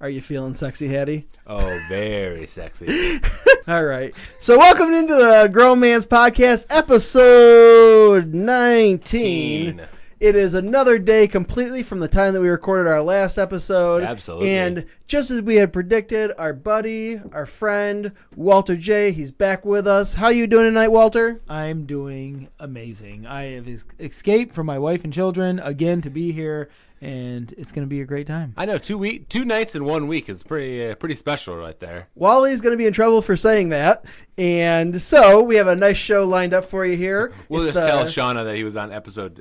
Are you feeling sexy, Hattie? Oh, very sexy. All right. So welcome into the Grown Man's Podcast, episode 19. It is another day completely from the time that we recorded our last episode. Absolutely. And just as we had predicted, our buddy, our friend, Walter J., he's back with us. How you doing tonight, Walter? I'm doing amazing. I have escaped from my wife and children again to be here, and it's going to be a great time. I know 2 nights in 1 week is pretty special right there. Wally's going to be in trouble for saying that. And so we have a nice show lined up for you here. We'll just tell Shauna that he was on episode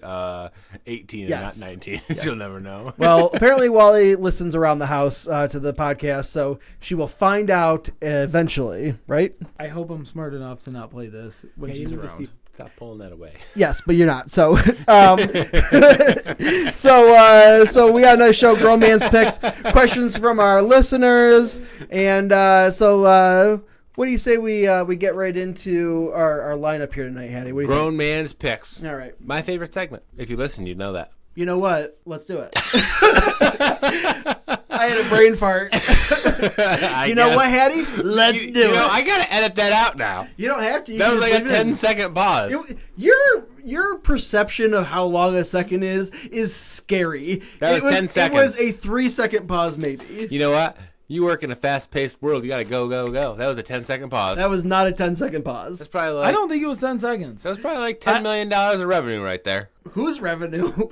18 Yes. and not 19. Yes. She'll never know. Well, apparently Wally listens around the house to the podcast, so she will find out eventually, right? I hope I'm smart enough to not play this when she's around. Stop pulling that away. Yes, but you're not. So, so we got a nice show, Grown Man's Picks, questions from our listeners, and what do you say we get right into our lineup here tonight, Hattie? What do you Grown Man's Picks. think? All right. My favorite segment. If you listen, you'd know that. You know what? Let's do it. I had a brain fart. You know what, Hattie? Let's do it. I got to edit that out now. You don't have to. You That can was just like a leave it in. 10-second pause. Your perception of how long a second is scary. That was 10 seconds. It was a 3-second pause, maybe. You know what? You work in a fast-paced world. You got to go, go, go. That was a 10-second pause. That was not a 10-second pause. That's probably like, I don't think it was 10 seconds. That was probably like $10 million of revenue right there. Whose revenue?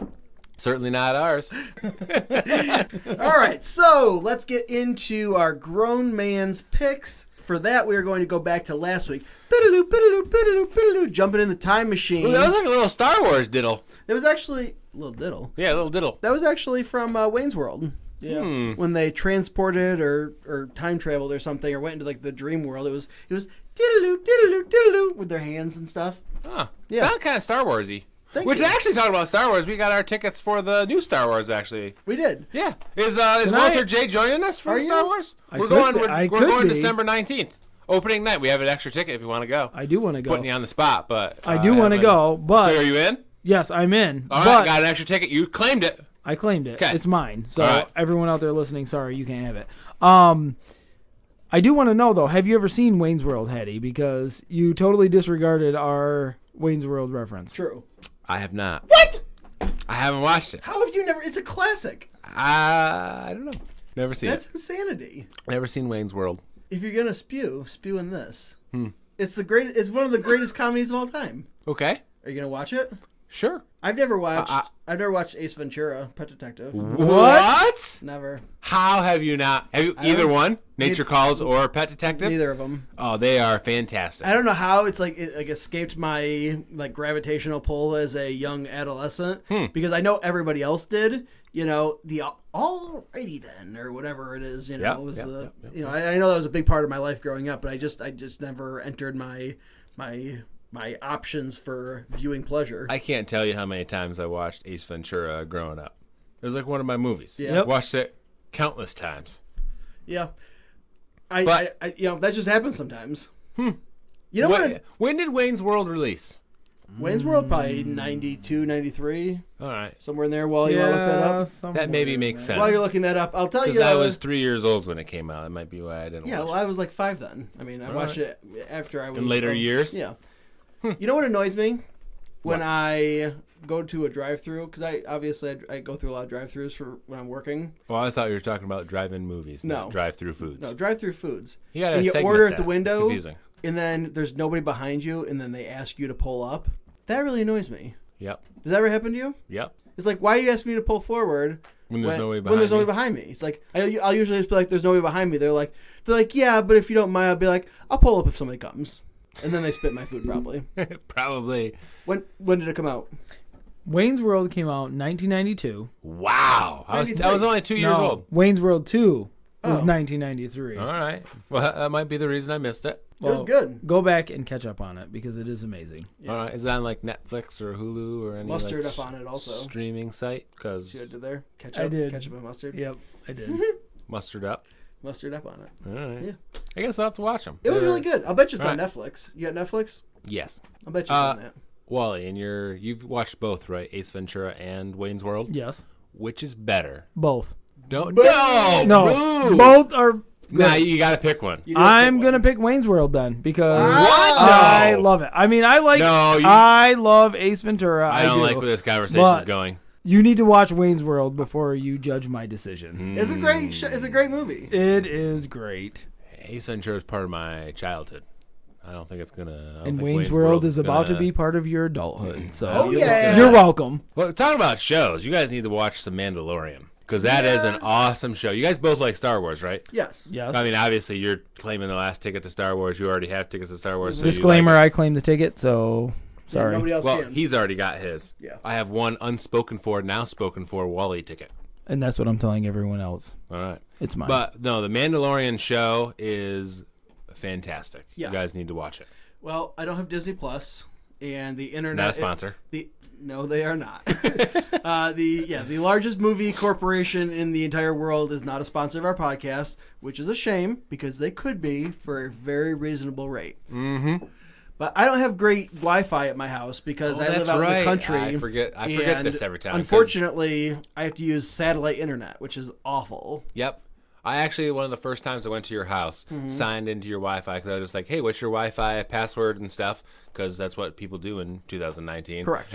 Certainly not ours. All right, so let's get into our grown man's picks. For that, we are going to go back to last week. Bidaloo, bidaloo, bidaloo, bidaloo, jumping in the time machine. Ooh, that was like a little Star Wars diddle. It was actually a little diddle. Yeah, a little diddle. That was actually from Wayne's World. Yeah. When they transported or time traveled or something or went into like the dream world, it was diddaloo, diddaloo, diddaloo with their hands and stuff. Huh. Yeah. Sound kind of Star Warsy. Thank Which you. actually, talking about Star Wars, we got our tickets for the new Star Wars. Actually, We did. yeah. Is Walter J joining us for Are Star you? Wars? I We're could going. be. We're, I we're could going be. December 19th, opening night. We have an extra ticket if you want to go. I do want to go. Putting you on the spot, but I do want to go, but So are you in? yes, I'm in. All but right, got an extra ticket. You claimed it. I claimed it. 'Kay. It's mine. So All right. everyone out there listening, sorry, you can't have it. I do want to know though, have you ever seen Wayne's World, Hattie? Because you totally disregarded our Wayne's World reference. True. I have not. What? I haven't watched it. How have you never? It's a classic. I don't know. Never seen That's it. insanity. Never seen Wayne's World. If you're gonna spew in this. It's the great. It's one of the greatest comedies of all time. Okay. Are you gonna watch it? Sure. I've never watched. I've never watched Ace Ventura: Pet Detective. What? Never. How have you not? Have you either one? Nature Calls or Pet Detective? Neither of them. Oh, they are fantastic. I don't know how it's like it escaped my like gravitational pull as a young adolescent because I know everybody else did. You know, the alrighty then or whatever it is. You know, was the you know I know that was a big part of my life growing up, but I just never entered my options for viewing pleasure. I can't tell you how many times I watched Ace Ventura growing up. It was like one of my movies. Yeah. Yep. Watched it countless times. Yeah, But- I you know that just happens sometimes. You know what? When did Wayne's World release? Wayne's World probably 92, 93, All right. somewhere in there. While you want to look that up. somewhere That maybe in makes there. sense. While you're looking that up, I'll tell you. Because I was 3 years old when it came out. That might be why I didn't Yeah, watch well, I was like 5 then. I mean, I watched it after I was In later years? Yeah. You know what annoys me when I go to a drive-through because I go through a lot of drive-throughs for when I'm working. it. Well, I thought you were talking about drive-in movies, No. not drive-through foods. No, drive-through foods. You gotta and you segment order at that. the window, It's confusing. and then there's nobody behind you, and then they ask you to pull up. That really annoys me. Yep. Does that ever happen to you? Yep. It's like, why are you asking me to pull forward When there's nobody when there's behind nobody behind me? It's like I'll usually just be like, "There's nobody behind me." They're like, "Yeah, but if you don't mind," I'll be like, "I'll pull up if somebody comes," and then they spit my food probably. Probably. When did it come out? Wayne's World came out in 1992. Wow. I was 93. only 2 years No, old. Wayne's World 2 was Oh. 1993. All right. Well, that might be the reason I missed it. It was good. Go back and catch up on it because it is amazing. All right. Is that on like Netflix or Hulu or any Mustard like, up on it also. streaming site? Because See what I did there? Ketchup. I did. Ketchup and mustard. Yep, I did. Mustard up. Mustard up on it. All right. Yeah. I guess I'll have to watch them. It was really good. I'll bet you it's on Right. Netflix. You got Netflix? Yes. I'll bet you it's on that. Wally, and you've watched both, right? Ace Ventura and Wayne's World. Yes, Which is better? both. Don't. No, Boo! both are. Nah, you got to pick one. You do have to I'm pick gonna one. pick Wayne's World then because What? I No. love it. I mean, I like. No, you- I love Ace Ventura. I don't do. like where this conversation's But- going. You need to watch Wayne's World before you judge my decision. It's a great. It's a great movie. It is great. Ace Ventura is part of my childhood. I don't think it's gonna. I don't And think Wayne's World is about to gonna- be part of your adulthood. So Oh, yeah. you're welcome. Well, talking about shows, you guys need to watch some Mandalorian because that is an awesome show. You guys both like Star Wars, right? Yes. Yes. I mean, obviously, you're claiming the last ticket to Star Wars. You already have tickets to Star Wars. So you Disclaimer: like I claim the ticket, so sorry. Nobody else well, can. he's already got his. Yeah. I have one unspoken for, now spoken for Wally ticket. And that's what I'm telling everyone else. All right. It's mine. But no, the Mandalorian show is fantastic. Yeah. You guys need to watch it. Well, I don't have Disney Plus, and the internet. Not a sponsor. No, they are not. The largest movie corporation in the entire world is not a sponsor of our podcast, which is a shame because they could be for a very reasonable rate. Mm-hmm. But I don't have great Wi-Fi at my house because I live that's out in right. the country. I forget and this every time. 'cause- Unfortunately, I have to use satellite internet, which is awful. Yep. I actually, one of the first times I went to your house, signed into your Wi-Fi because I was just like, hey, what's your Wi-Fi password and stuff? Because that's what people do in 2019. Correct.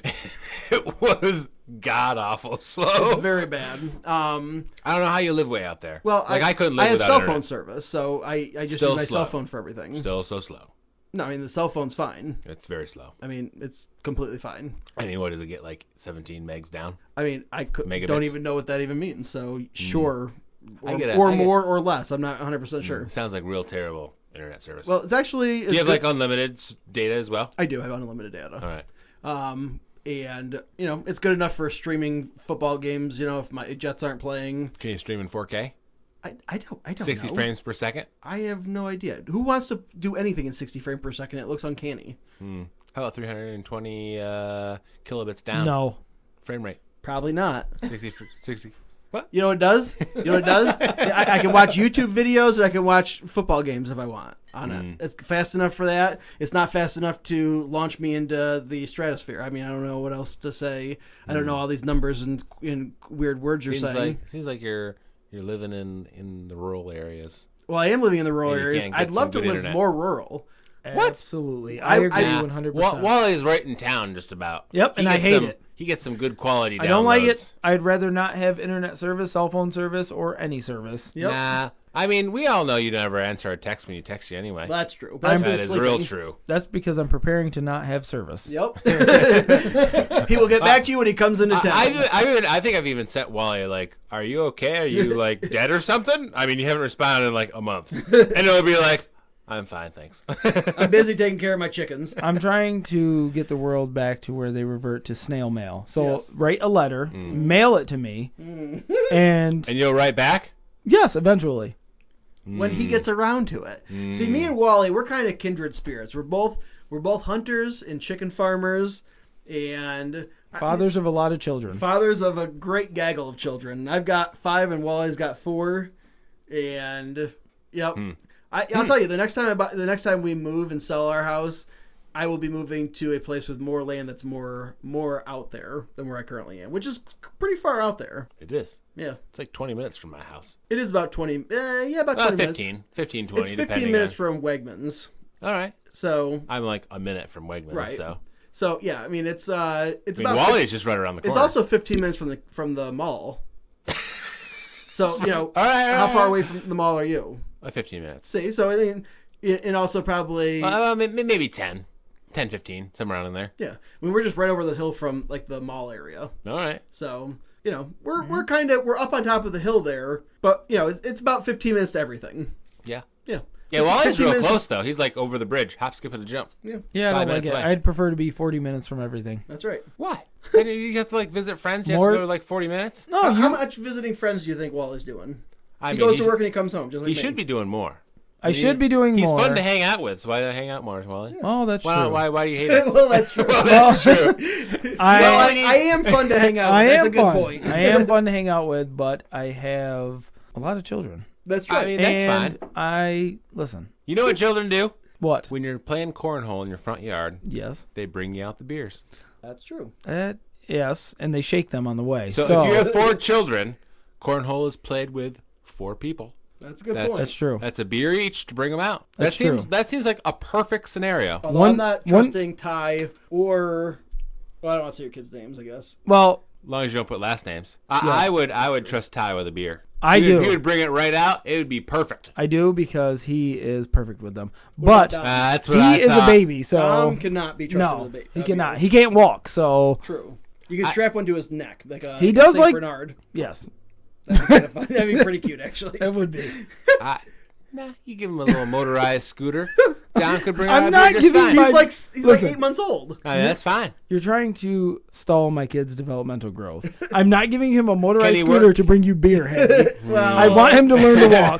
It was god-awful slow. It's very bad. I don't know how you live way out there. Well, I couldn't live I have without cell internet. phone service, so I just Still use my slow. cell phone for everything. Still so slow. No, I mean the cell phone's fine. It's very slow. I mean it's completely fine. I mean, what does it get, like 17 megs down? I mean I Megabits. don't even know what that even means. So sure, I or, get it. or I get- more or less. I'm not 100% sure. Sounds like real terrible internet service. Well, it's actually. do you have like unlimited data as well? I do have unlimited data. All right. And it's good enough for streaming football games. If my Jets aren't playing, Can you stream in 4K? I don't 60 know. frames per second? I have no idea. Who wants to do anything in 60 frames per second? It looks uncanny. How about 320 kilobits down? no. Frame rate. Probably not. 60. What? You know what it does? I can watch YouTube videos and I can watch football games if I want on it. It's fast enough for that. It's not fast enough to launch me into the stratosphere. I mean, I don't know what else to say. I don't know all these numbers and weird words you're saying. Seems like you're living in the rural areas. Well, I am living in the rural And you areas. can't get I'd love some to good live internet. more rural. Absolutely. I agree 100%. Wally's right in town, just about. Yep, He and I gets hate it. He gets some good quality. I don't like downloads. it. I'd rather not have internet service, cell phone service, or any service. Yep. Nah, I mean, we all know you never answer a text when you text you anyway. That's true. But That is real true. That's because I'm preparing to not have service. Yep. He will get back to you when he comes into town. I think I've even sent Wally like, "Are you okay? Are you like dead or something?" I mean, you haven't responded in like a month, and it'll be like, "I'm fine, thanks." I'm busy taking care of my chickens. I'm trying to get the world back to where they revert to snail mail. So Yes. write a letter, mail it to me, and And you'll write back. yes, eventually. When he gets around to it. See, me and Wally, we're kind of kindred spirits. We're both hunters and chicken farmers and Fathers of a lot of children. fathers of a great gaggle of children. I've got 5 and Wally's got 4. And yep. I'll tell you, the next time we move and sell our house, I will be moving to a place with more land that's more out there than where I currently am, which is pretty far out there. It is. Yeah. It's like 20 minutes from my house. It is about 20 about 20 minutes. 15, 20, It's 15 depending minutes on... from Wegmans. All right. So I'm like a minute from Wegmans, Right. so. yeah, I mean it's I mean, about Wally's just right around the corner. it's also 15 minutes from the mall. So, all right, how far away from the mall are you? 15 minutes. See, so I mean, and also probably Maybe 10, 15, somewhere around in there. yeah. I mean, we're just right over the hill from like the mall area. All right. So, we're up on top of the hill there, but it's about 15 minutes to everything. Yeah. Yeah. Yeah, Wally's 15 real minutes- close, though. He's like over the bridge. Hop, skip, and a jump. Yeah. Yeah, I 5 don't like minutes it. away. I'd prefer to be 40 minutes from everything. That's right. Why? And you have to like visit friends? You More- have to go like 40 minutes? No, How much visiting friends do you think Wally's doing? I He mean, goes to work and he comes home. Just like He me. should be doing more. I should be doing He's more. fun to hang out with, so why not hang out more, Wally? Oh, that's Why, true. why do you hate us? Well, that's true. That's true. I am fun to hang out with. I That's am a good fun. point. I am fun to hang out with, but I have a lot of children. That's right. I mean, that's and fine. Listen. You know what children do? What? When you're playing cornhole in your front yard, Yes. they bring you out the beers. That's true. Yes, and they shake them on the way. So if you have 4 children, cornhole is played with 4 people. That's a good point. That's true. That's a beer each to bring them out. That's true. That seems like a perfect scenario. Although I'm not trusting Ty or... Well, I don't want to say your kids' names, I guess. Well, As long as you don't put last names. I would trust Ty with a beer. I do. He would bring it right out. It would be perfect. I do because he is perfect with them. But that's what I he is thought. a baby, so Tom cannot be trusted no, with a baby. he cannot. He can't walk, so True. You can strap one to his neck, like a He does Saint like- Bernard. yes, That'd be kind of fun. That'd be pretty cute, actually. it would be. Nah, you give him a little motorized scooter. Don could bring I'm out a not beer just giving fine. my- He's like Listen. 8 months old. I mean, that's fine. You're trying to stall my kid's developmental growth. I'm not giving him a Can motorized he scooter work? to bring you beer, Hattie. Well, I want him to learn to walk.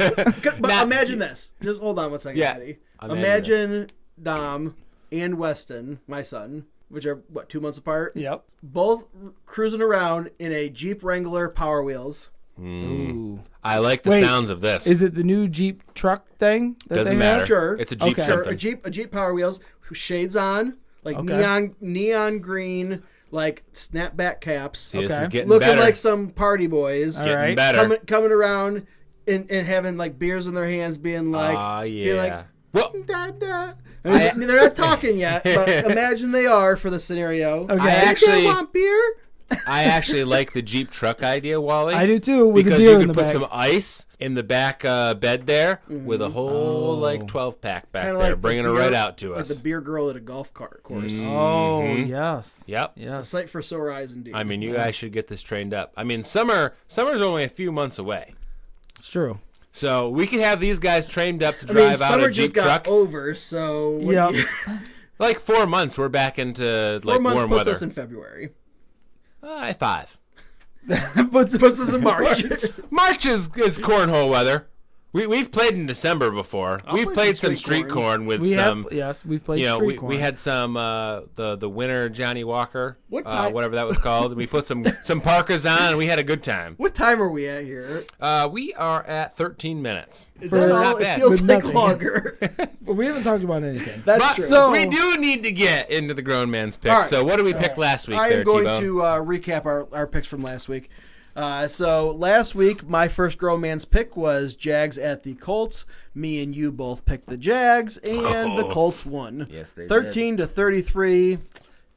But Now- imagine this. Just hold on one second, Yeah. Eddie. Imagine Imagine Dom and Weston, my son, which are, 2 months apart? Yep. Both cruising around in a Jeep Wrangler Power Wheels. Ooh. I like the Wait, sounds of this. Is it the new Jeep truck thing? That Doesn't they have? matter. Sure. It's a Jeep Okay. Sure, something. a Jeep Power Wheels, shades on, like Okay. neon green, like snapback caps. See, this is Okay. getting Looking better. like some party boys. All getting right. better. Coming around and having like beers in their hands, being like, being like, yeah. Well, da, da. I mean, they're not talking yet, but imagine they are for the scenario. Okay. I You actually, can't want beer? I actually like the Jeep truck idea, Wally. I do too, with the because beer you in could the put back. some ice in the back bed there with a whole like 12-pack back Kinda there, like bringing the it beer- right out to Like us. the beer girl at a golf cart course. Oh, Mhm. yes. Yep. A Yes. sight for sore eyes indeed. I mean, you guys should get this trained up. I mean, summer's only a few months away, It's true. so we could have these guys trained up to I mean, drive out summer a Jeep just got truck. over, so what do Yep. you- Like 4 months, we're back into 4 like months warm puts weather. us in February. 5. puts us in March. March is cornhole weather. We've played in December before. I'll We've play played some some street street corn with We some. have, yes, we've played You know, street corn. we had some the winter Johnny Walker, What time- whatever that was called. We put some parkas on and we had a good time. What time are we at here? We are at 13 minutes. Is For- that not all? It bad. feels With like nothing. longer. Well, we haven't talked about anything. That's But true. So- we do need to get into the grown man's pick. All right. So what did we pick last week I there, am going T-Bone? to recap our picks from last week. So last week, my first grown man's pick was Jags at the Colts. Me and you both picked the Jags, and the Colts won. Yes, they 13-33.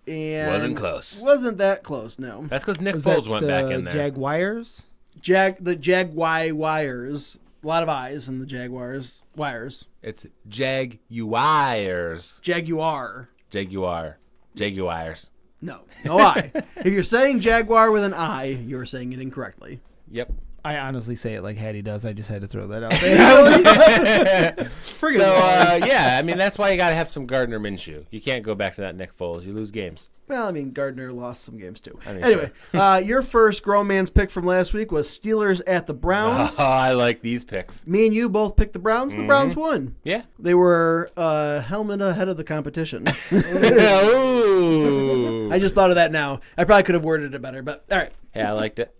And Wasn't close. Wasn't that close? No. That's because Nick Was Foles that went back in there. Jaguars? The Jaguars. A lot of I's in the Jaguars. Wires. It's Jaguars. Jaguar. Jaguars. No I. If you're saying Jaguar with an I, you're saying it incorrectly. Yep. I honestly say it like Hattie does. I just had to throw that out there. Friggin' So Lord. yeah, I mean that's why you got to have some Gardner Minshew. You can't go back to that Nick Foles. You lose games. Well, I mean, Gardner lost some games too. I mean, Anyway, your first grown man's pick from last week was Steelers at the Browns. Oh, I like these picks. Me and you both picked the Browns. The Browns won. Yeah. They were helmet ahead of the competition. Ooh. I just thought of that now. I probably could have worded it better, but all right. Yeah, I liked it.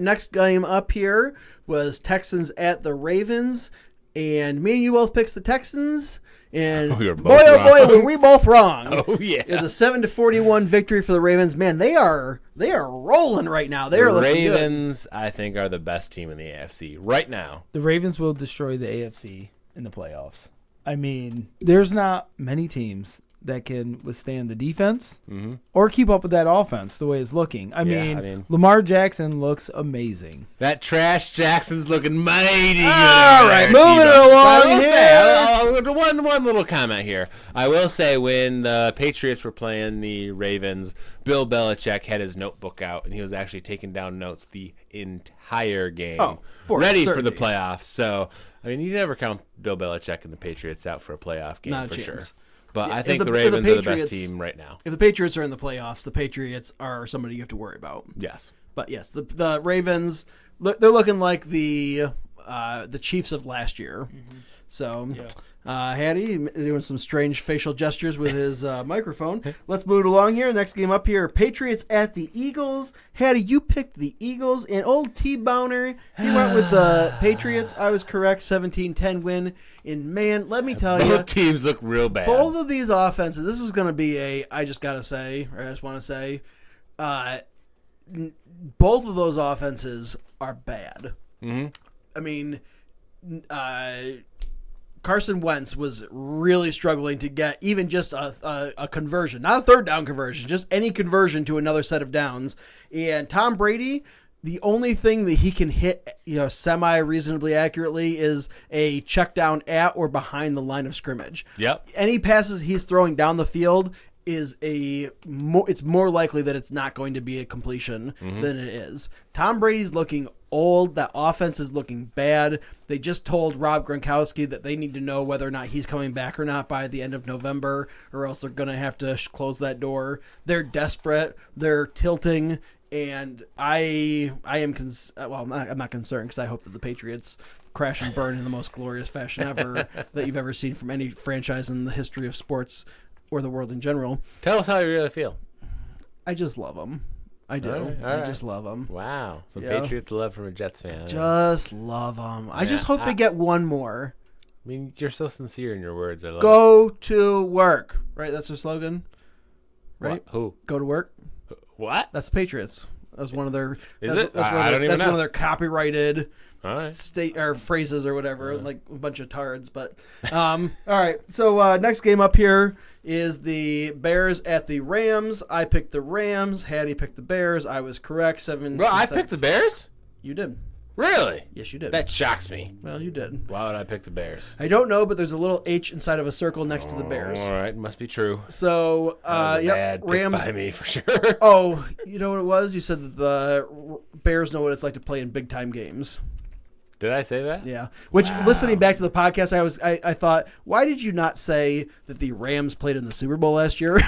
Next game up here was Texans at the Ravens, and me and you both picked the Texans. And We were both boy, oh wrong. boy, were we both wrong. Oh yeah. It was a 7-41 victory for the Ravens. Man, they are rolling right now. They are The looking good. Ravens, I think, are the best team in the AFC right now. The Ravens will destroy the AFC in the playoffs. I mean, there's not many teams that can withstand the defense or keep up with that offense the way it's looking. I mean, Lamar Jackson looks amazing. That trash Jackson's looking mighty good. All right, over there, moving T-Bone. it along I will here. say, one little comment here. I will say when the Patriots were playing the Ravens, Bill Belichick had his notebook out, and he was actually taking down notes the entire game, ready for the certainty. playoffs. So, I mean, you never count Bill Belichick and the Patriots out for a playoff game Not a for chance. sure. But Yeah, I if think the- the if the Ravens are the best Patriots- team right now. If the Patriots are in the playoffs, the Patriots are somebody you have to worry about. Yes. But yes, the Ravens, they're looking like the Chiefs of last year. So, Hattie doing some strange facial gestures with his microphone. Let's move it along here. Next game up here, Patriots at the Eagles. Hattie, you picked the Eagles, and old T-Boner, he went with the Patriots. I was correct, 17-10 win. And man, let me tell you, Both teams look real bad. both of these offenses, this was going to be I just got to say, or I just want to say, both of those offenses are bad. Mm-hmm. I mean, Carson Wentz was really struggling to get even just a conversion, not a third down conversion, just any conversion to another set of downs. And Tom Brady, the only thing that he can hit, semi-reasonably accurately is a check down at or behind the line of scrimmage. Yep. Any passes he's throwing down the field it's more likely that it's not going to be a completion than it is. Tom Brady's looking old. That offense is looking bad. They just told Rob Gronkowski that they need to know whether or not he's coming back or not by the end of November, or else they're going to have to close that door. They're desperate. They're tilting. And I am I'm not concerned because I hope that the Patriots crash and burn in the most glorious fashion ever that you've ever seen from any franchise in the history of sports or the world in general. Tell us how you really feel. I just love them. I do. All I right. just love them. Wow. Some Patriots love from a Jets fan. Just love them. I just hope they get one more. I mean, you're so sincere in your words. I love Go to work. Right? That's their slogan. Right? What? Who? Go to work. What? That's the Patriots. That was one of their. Is that's, it? That's, I don't even know. one of their copyrighted All right. state or phrases or whatever, like a bunch of tards. But all right. So next game up here is the Bears at the Rams. I picked the Rams. Hattie picked the Bears. I was correct. Bro, I picked the Bears? You did. Really? Yes, you did. That shocks me. Well, you did. Why would I pick the Bears? I don't know, but there's a little H inside of a circle next to the Bears. All right, must be true. So, Bad pick Rams by me for sure. Oh, you know what it was? You said that the Bears know what it's like to play in big time games. Did I say that? Yeah. Which, listening back to the podcast, I thought, why did you not say that the Rams played in the Super Bowl last year?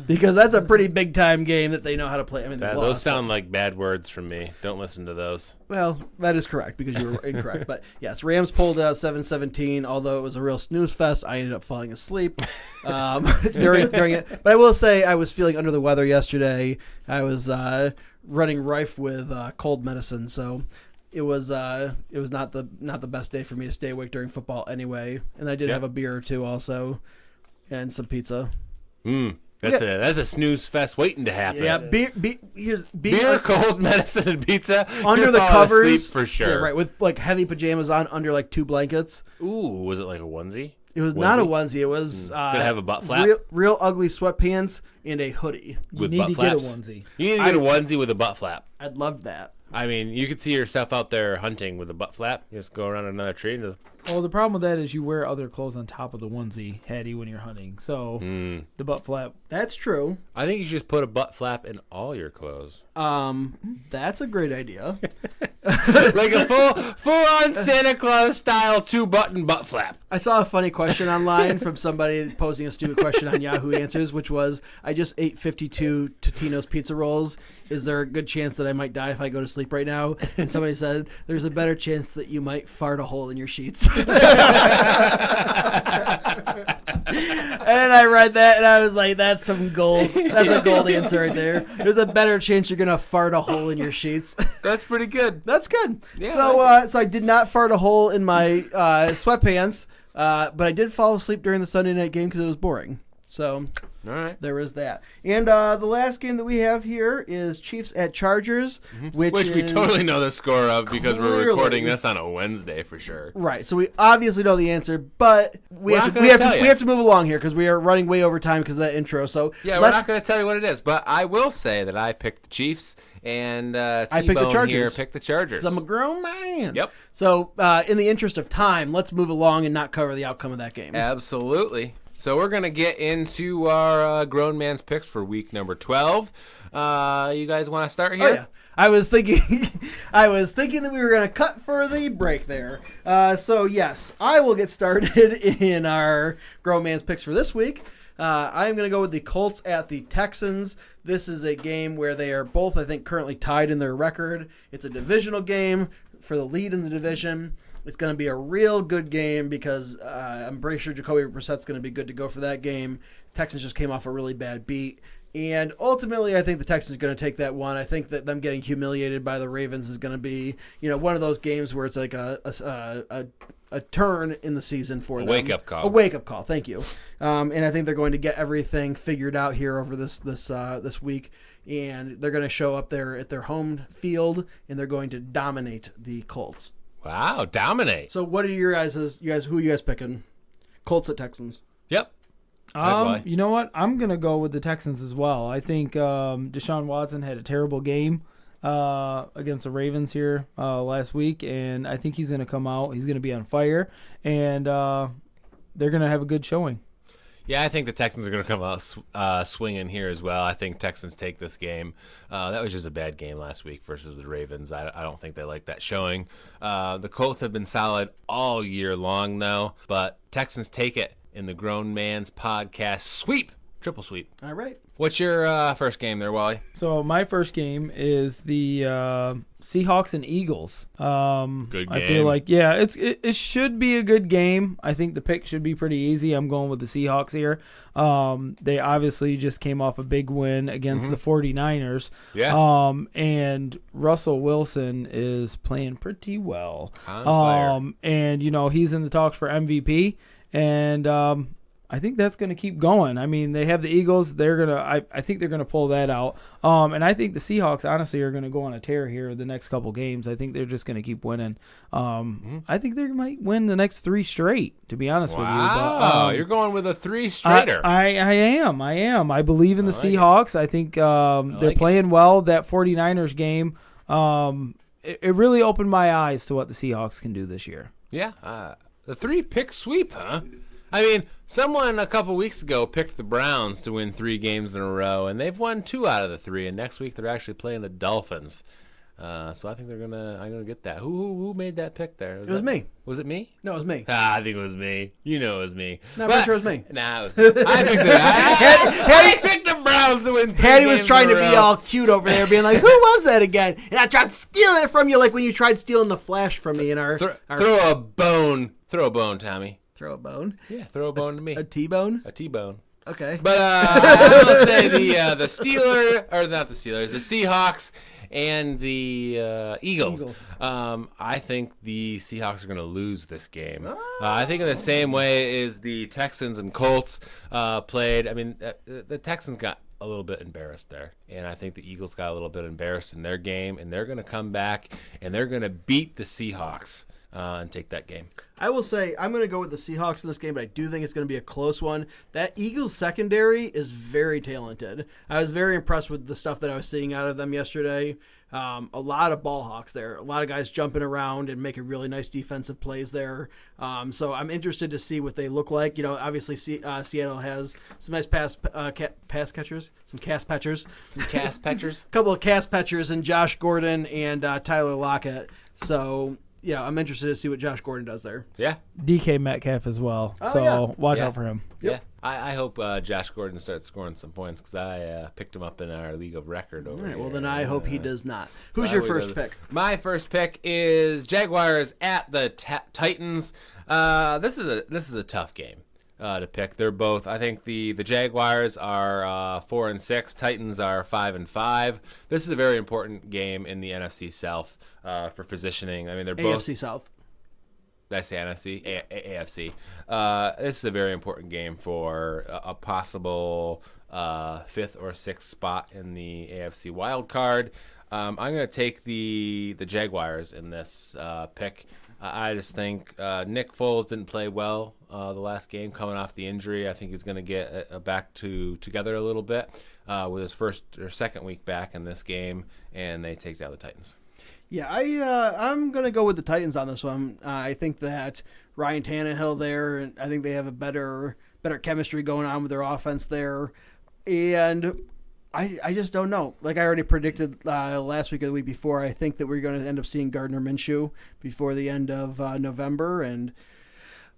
Because that's a pretty big time game that they know how to play. I mean, those sound like bad words from me. Don't listen to those. Well, that is correct because you were incorrect. But yes, Rams pulled out 7-17. Although it was a real snooze fest, I ended up falling asleep during it. But I will say I was feeling under the weather yesterday. I was running rife with cold medicine, so. It was not the best day for me to stay awake during football anyway, and I did have a beer or two also, and some pizza. That's a snooze fest waiting to happen. Yeah, beer, cold medicine, and pizza under the covers for sure. Yeah, right, with like heavy pajamas on under like 2 blankets. Ooh, was it like a onesie? It was not a onesie. It was Did it have a butt flap? Real ugly sweatpants and a hoodie. With you butt need to flaps? get a onesie. You need to get a onesie with a butt flap. I'd love that. I mean, you could see yourself out there hunting with a butt flap. You just go around another tree and just... Well, the problem with that is you wear other clothes on top of the onesie, Hattie, when you're hunting. So the butt flap. That's true. I think you should just put a butt flap in all your clothes. That's a great idea. Like a full-on Santa Claus style 2-button butt flap. I saw a funny question online from somebody posing a stupid question on Yahoo Answers, which was, I just ate 52 Totino's pizza rolls. Is there a good chance that I might die if I go to sleep right now? And somebody said, there's a better chance that you might fart a hole in your sheets. And I read that, and I was like, that's some gold. That's a gold answer right there. There's a better chance you're going to fart a hole in your sheets. That's pretty good. That's good. Yeah, so I did not fart a hole in my sweatpants, but I did fall asleep during the Sunday night game because it was boring. So all right, there is that. And the last game that we have here is Chiefs at Chargers, which we totally know the score of because clearly, we're recording this on a Wednesday for sure. Right. So we obviously know the answer, but we have to move along here because we are running way over time because of that intro. So yeah, we're not going to tell you what it is, but I will say that I picked the Chiefs and I picked the Chargers. Here picked the Chargers. I'm a grown man. Yep. So in the interest of time, let's move along and not cover the outcome of that game. Absolutely. So we're going to get into our grown man's picks for week number 12. You guys want to start here? Oh, yeah. I was thinking that we were going to cut for the break there. So yes, I will get started in our grown man's picks for this week. I'm going to go with the Colts at the Texans. This is a game where they are both, I think, currently tied in their record. It's a divisional game for the lead in the division. It's going to be a real good game because I'm pretty sure Jacoby Brissett's going to be good to go for that game. Texans just came off a really bad beat. And ultimately, I think the Texans are going to take that one. I think that them getting humiliated by the Ravens is going to be, one of those games where it's like a turn in the season for them. A wake-up call. A wake-up call, thank you. And I think they're going to get everything figured out here over this week. and they're going to show up there at their home field, and they're going to dominate the Colts. Wow, dominate. So what are who are you guys picking? Colts at Texans. Yep. You know what? I'm going to go with the Texans as well. I think Deshaun Watson had a terrible game against the Ravens here last week, and I think he's going to come out. He's going to be on fire, and they're going to have a good showing. Yeah, I think the Texans are going to come out swinging here as well. I think Texans take this game. That was just a bad game last week versus the Ravens. I don't think they like that showing. The Colts have been solid all year long, though, but Texans take it in the Grown Man's Podcast sweep. Triple sweep. All right. What's your first game there, Wally? So my first game is the Seahawks and Eagles. Good game. I feel like, it should be a good game. I think the pick should be pretty easy. I'm going with the Seahawks here. They obviously just came off a big win against the 49ers. Yeah. And Russell Wilson is playing pretty well. On fire. And, he's in the talks for MVP. And I think that's going to keep going. I mean, they have the Eagles. They're going to I think they're going to pull that out. And I think the Seahawks, honestly, are going to go on a tear here the next couple games. I think they're just going to keep winning. I think they might win the next 3 straight, to be honest with you. Wow, you're going with a 3-straighter. I am. I believe in the Seahawks. I think they're playing well. That 49ers game, it really opened my eyes to what the Seahawks can do this year. Yeah, the 3-pick sweep, huh? I mean, someone a couple weeks ago picked the Browns to win 3 games in a row, and they've won 2 out of the 3. And next week they're actually playing the Dolphins. So I think I'm gonna get that. Who made that pick there? It was me. Was it me? No, it was me. I think it was me. You know it was me. No, I'm sure it was me. Nah, it was me. I picked the Browns to win 3 Hattie was trying to in a be row. all cute over there, being like, "Who was that again?" And I tried stealing it from you, like when you tried stealing the Flash from me in our throw a bone. Throw a bone, Tommy. Throw a bone? Yeah, throw a bone to me. A T-bone? A T-bone. Okay. But I will say the Steelers, or not the Steelers, the Seahawks and the Eagles. I think the Seahawks are going to lose this game. I think in the same way as the Texans and Colts played. I mean, the Texans got a little bit embarrassed there, and I think the Eagles got a little bit embarrassed in their game, and they're going to come back, and they're going to beat the Seahawks and take that game. I will say I'm going to go with the Seahawks in this game, but I do think it's going to be a close one. That Eagles secondary is very talented. I was very impressed with the stuff that I was seeing out of them yesterday. A lot of ball hawks there. A lot of guys jumping around and making really nice defensive plays there. So I'm interested to see what they look like. Obviously Seattle has some nice pass catchers, some cast catchers. A couple of cast catchers in Josh Gordon and Tyler Lockett. So yeah, I'm interested to see what Josh Gordon does there. Yeah. DK Metcalf as well. Watch out for him. Yep. Yeah. I hope Josh Gordon starts scoring some points because I picked him up in our league of record over here. Well, then I hope he does not. Who's your first pick? My first pick is Jaguars at the Titans. This is a tough game to pick. They're both. I think the Jaguars are 4-6. Titans are 5-5. This is a very important game in the NFC South for positioning. I mean, they're both AFC South. Did I say NFC? AFC. This is a very important game for a possible 5th or 6th spot in the AFC wild card. I'm going to take the Jaguars in this pick. I just think Nick Foles didn't play well the last game coming off the injury. I think he's going to get back together a little bit with his first or second week back in this game, and they take down the Titans. Yeah, I'm going to go with the Titans on this one. I think that Ryan Tannehill there, and I think they have a better chemistry going on with their offense there. And I just don't know. Like I already predicted last week or the week before, I think that we're going to end up seeing Gardner Minshew before the end of November. And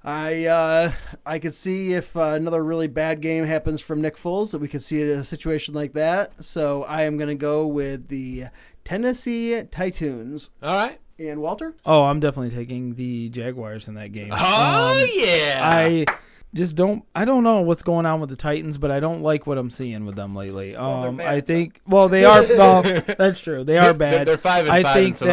I could see if another really bad game happens from Nick Foles, that we could see a situation like that. So I am going to go with the Tennessee Titans. All right. And Walter? Oh, I'm definitely taking the Jaguars in that game. Oh, yeah. I don't know what's going on with the Titans, but I don't like what I'm seeing with them lately. I think, they are. That's true. They are bad. They're 5-5 in some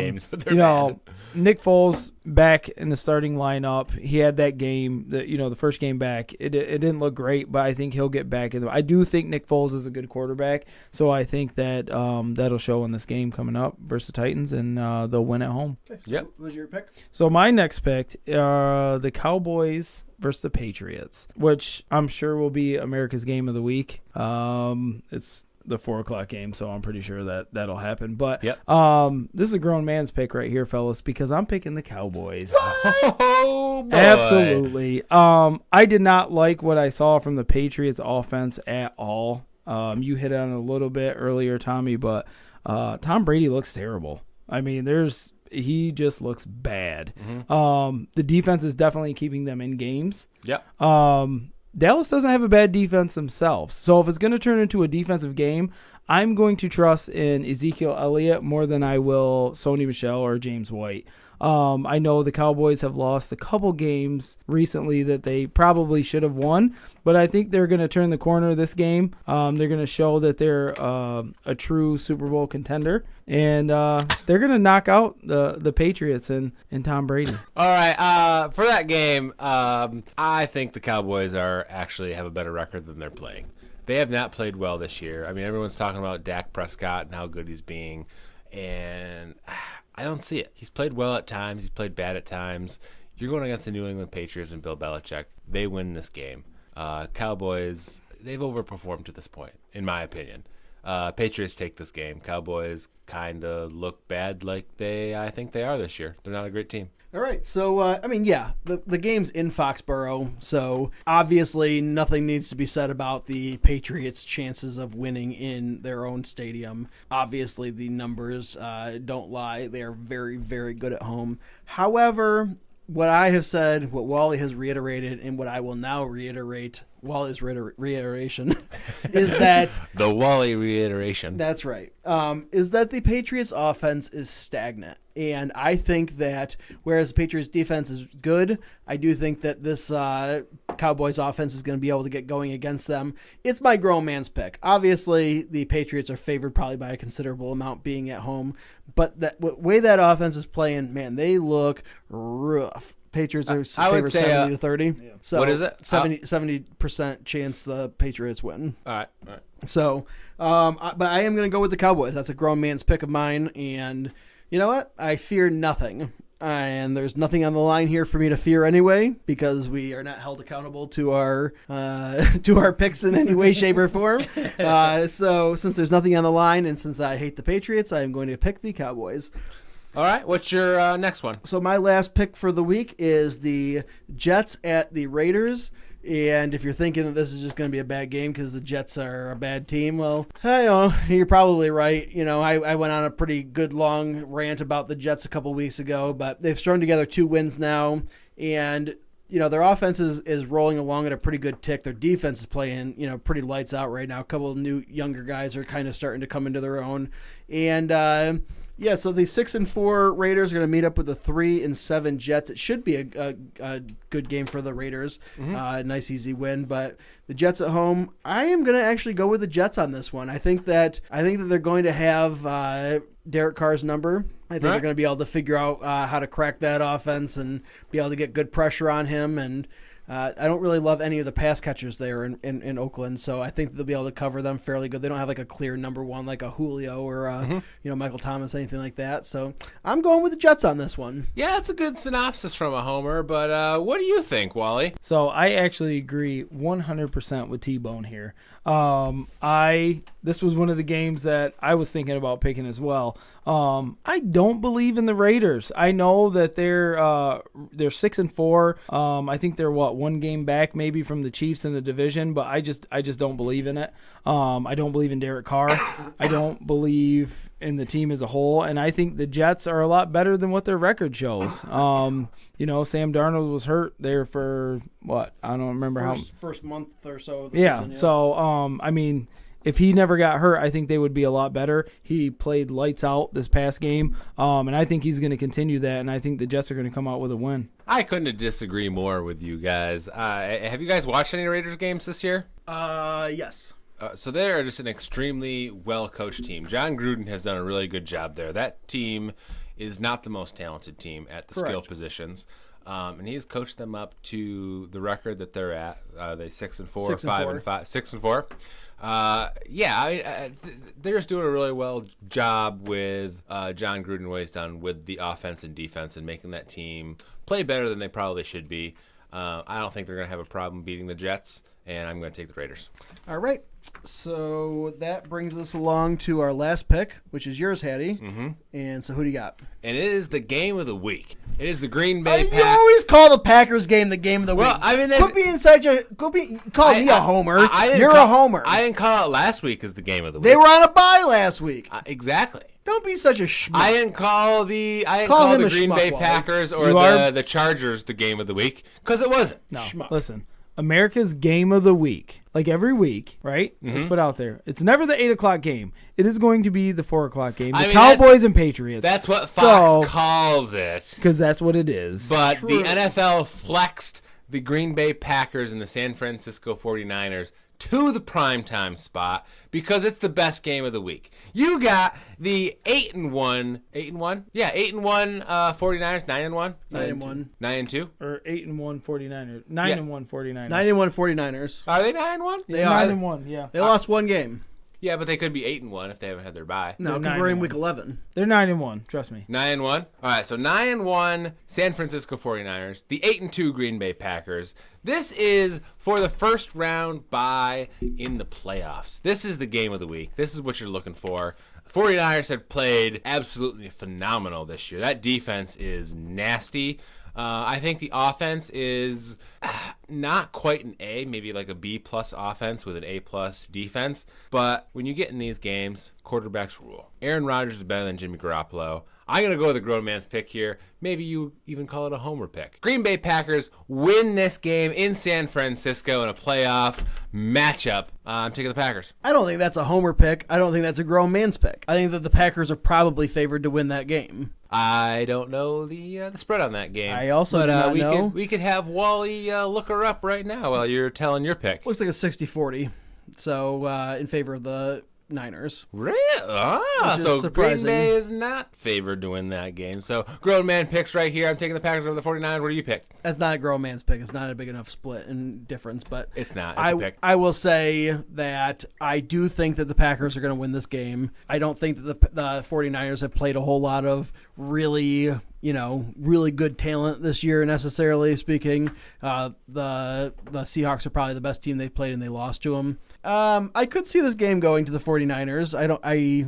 games, but they're bad. Nick Foles, back in the starting lineup. He had that game, the first game back. It didn't look great, but I think he'll get back in. I do think Nick Foles is a good quarterback, so I think that that'll show in this game coming up versus the Titans, and they'll win at home. Okay, so what was your pick? So my next pick, the Cowboys versus the Patriots, which I'm sure will be America's game of the week. It's the 4:00 game, so I'm pretty sure that'll happen. But this is a grown man's pick right here, fellas, because I'm picking the Cowboys. Oh, boy. Absolutely. I did not like what I saw from the Patriots offense at all. You hit on it a little bit earlier, Tommy, but Tom Brady looks terrible. I mean, he just looks bad. Mm-hmm. The defense is definitely keeping them in games. Yeah. Dallas doesn't have a bad defense themselves. So if it's going to turn into a defensive game, I'm going to trust in Ezekiel Elliott more than I will Sony Michel or James White. I know the Cowboys have lost a couple games recently that they probably should have won, but I think they're going to turn the corner this game. They're going to show that they're a true Super Bowl contender, and they're going to knock out the Patriots and Tom Brady. All right, for that game, I think the Cowboys actually have a better record than they're playing. They have not played well this year. I mean, everyone's talking about Dak Prescott and how good he's being, and I don't see it. He's played well at times. He's played bad at times. You're going against the New England Patriots and Bill Belichick. They win this game. Cowboys, they've overperformed to this point, in my opinion. Patriots take this game. Cowboys kind of look bad like I think they are this year. They're not a great team. All right, so, the game's in Foxborough, so obviously nothing needs to be said about the Patriots' chances of winning in their own stadium. Obviously, the numbers don't lie. They are very, very good at home. However, what I have said, what Wally has reiterated, and what I will now reiterate, Wally's reiteration, is that... The Wally reiteration. That's right. Is that the Patriots' offense is stagnant. And I think that whereas the Patriots' defense is good, I do think that this Cowboys' offense is going to be able to get going against them. It's my grown man's pick. Obviously, the Patriots are favored probably by a considerable amount being at home. But the way that offense is playing, man, they look rough. Patriots are favored 70-30. Yeah. So what is it? 70% chance the Patriots win. All right. So, but I am going to go with the Cowboys. That's a grown man's pick of mine, and you know what? I fear nothing. And there's nothing on the line here for me to fear anyway, because we are not held accountable to our picks in any way, shape, or form. So since there's nothing on the line, and since I hate the Patriots, I'm going to pick the Cowboys. All right. What's your next one? So my last pick for the week is the Jets at the Raiders. And if you're thinking that this is just going to be a bad game because the Jets are a bad team, well, I know you're probably right. You know, I went on a pretty good long rant about the Jets a couple weeks ago, but they've strung together 2 wins now, and you know their offense is rolling along at a pretty good tick. Their defense is playing pretty lights out right now. A couple of new younger guys are kind of starting to come into their own, and yeah, so the 6-4 Raiders are going to meet up with the 3-7 Jets. It should be a good game for the Raiders. Mm-hmm. Nice, easy win. But the Jets at home, I am going to actually go with the Jets on this one. I think that they're going to have Derek Carr's number. I think they're going to be able to figure out how to crack that offense and be able to get good pressure on him. And I don't really love any of the pass catchers there in Oakland, so I think they'll be able to cover them fairly good. They don't have like a clear number one like a Julio or Michael Thomas, anything like that. So I'm going with the Jets on this one. Yeah, it's a good synopsis from a homer, but what do you think, Wally? So I actually agree 100% with T-Bone here. This was one of the games that I was thinking about picking as well. I don't believe in the Raiders. I know that they're 6-4. I think they're one game back maybe from the Chiefs in the division, but I just don't believe in it. I don't believe in Derek Carr. I don't believe in the team as a whole, and I think the Jets are a lot better than what their record shows. Sam Darnold was hurt there for what? I don't remember first month or so of the season. Yeah. So if he never got hurt, I think they would be a lot better. He played lights out this past game, and I think he's going to continue that, and I think the Jets are going to come out with a win. I couldn't disagree more with you guys. Have you guys watched any Raiders games this year? Yes. So they're just an extremely well-coached team. John Gruden has done a really good job there. That team is not the most talented team at the skill positions. And he's coached them up to the record that they're at. They 6-4, 5-5, 6-4. They're just doing a really well job with John Gruden, what he's done with the offense and defense and making that team play better than they probably should be. I don't think they're going to have a problem beating the Jets, and I'm going to take the Raiders. All right. So that brings us along to our last pick, which is yours, Hattie. Mm-hmm. And so who do you got? And it is the game of the week. It is the Green Bay Packers. You always call the Packers game the game of the week. I mean, Quit me a homer. You're a homer. I didn't call it last week as the game of the week. They were on a bye last week. Exactly. Don't be such a schmuck. I didn't call the Green Bay Packers or the Chargers the game of the week because it wasn't. No, schmuck. Listen. America's game of the week, like every week, right? Mm-hmm. Let's put out there. It's never the 8 o'clock game. It is going to be the 4 o'clock game. The Cowboys and Patriots. That's what Fox calls it. Because that's what it is. But the NFL flexed the Green Bay Packers and the San Francisco 49ers to the primetime spot because it's the best game of the week. You got the 8-1 49ers, 9-1, 9-2, or 8-1 49ers, 9-1 49ers, 9-1 49ers. Are they 9-1? They are 9-1. Yeah, they lost one game. Yeah, but they could be 8-1 if they haven't had their bye. No, because we're in week 11. They're 9-1. Trust me. 9-1. All right, so 9-1 San Francisco 49ers, the 8-2 Green Bay Packers. This is for the first round bye in the playoffs. This is the game of the week. This is what you're looking for. 49ers have played absolutely phenomenal this year. That defense is nasty. I think the offense is not quite an A, maybe like a B+ offense with an A+ defense. But when you get in these games, quarterbacks rule. Aaron Rodgers is better than Jimmy Garoppolo. I'm going to go with a grown man's pick here. Maybe you even call it a homer pick. Green Bay Packers win this game in San Francisco in a playoff matchup. I'm taking the Packers. I don't think that's a homer pick. I don't think that's a grown man's pick. I think that the Packers are probably favored to win that game. I don't know the spread on that game. I also do not know. We could have Wally look her up right now while you're telling your pick. Looks like a 60-40. So in favor of the Niners. Really? So Green Bay is not favored to win that game. So grown man picks right here. I'm taking the Packers over the 49ers. What do you pick? That's not a grown man's pick. It's not a big enough split in difference, but it's not. It's a pick. I will say that I do think that the Packers are going to win this game. I don't think that the 49ers have played a whole lot of really good talent this year, necessarily speaking. The Seahawks are probably the best team they've played, and they lost to them. I could see this game going to the 49ers.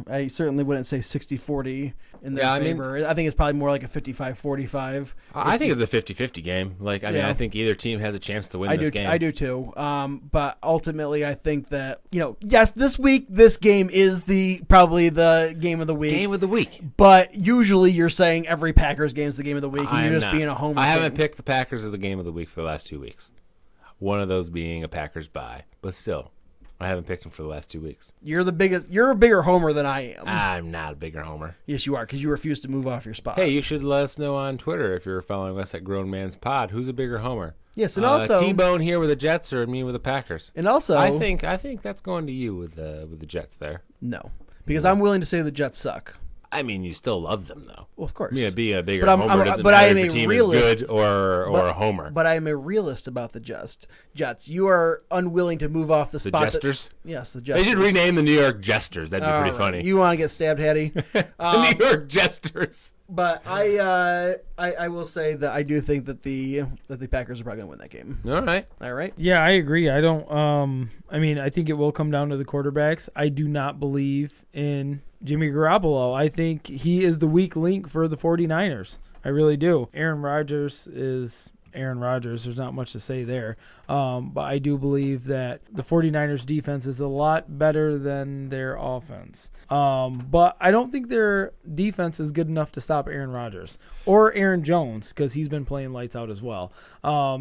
I certainly wouldn't say 60-40 in their favor. I think it's probably more like a 55-45. I think it's a 50-50 game. I think either team has a chance to win this game. I do too. But ultimately, I think that, yes, this week, this game is probably the game of the week. Game of the week. But usually you're saying every Packers game is the game of the week, and you're just being a homer. I haven't picked the Packers as the game of the week for the last 2 weeks. One of those being a Packers bye. But still, I haven't picked them for the last 2 weeks. You're a bigger homer than I am. I'm not a bigger homer. Yes, you are, because you refuse to move off your spot. Hey, you should let us know on Twitter if you're following us at Grown Man's Pod. Who's a bigger homer? Yes, and also T-Bone here with the Jets or me with the Packers. And also, I think that's going to you with the Jets there. No, because I'm willing to say the Jets suck. I mean, you still love them, though. Well, of course. Being a bigger homer doesn't matter if the team is good or a homer. But I am a realist about the Jets. You are unwilling to move off the spot. The Jesters? Yes, the Jesters. They should rename the New York Jesters. That'd be pretty funny. You want to get stabbed, Hattie? The New York Jesters. But I will say that I do think that the Packers are probably going to win that game. All right. Yeah, I agree. I don't. I think it will come down to the quarterbacks. I do not believe in Jimmy Garoppolo. I think he is the weak link for the 49ers. I really do. Aaron Rodgers is Aaron Rodgers. There's not much to say there. But I do believe that the 49ers defense is a lot better than their offense. But I don't think their defense is good enough to stop Aaron Rodgers or Aaron Jones, because he's been playing lights out as well. I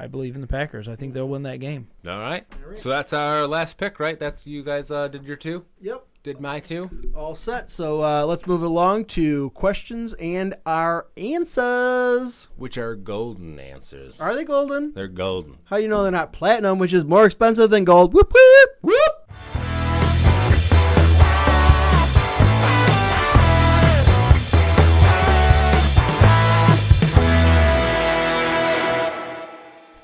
believe in the Packers. I think they'll win that game. All right. So that's our last pick, right? That's you guys did your two? Yep. Did my two? All set. So let's move along to questions and our answers. Which are golden answers. Are they golden? They're golden. How do you know they're not platinum, which is more expensive than gold? Whoop, whoop, whoop.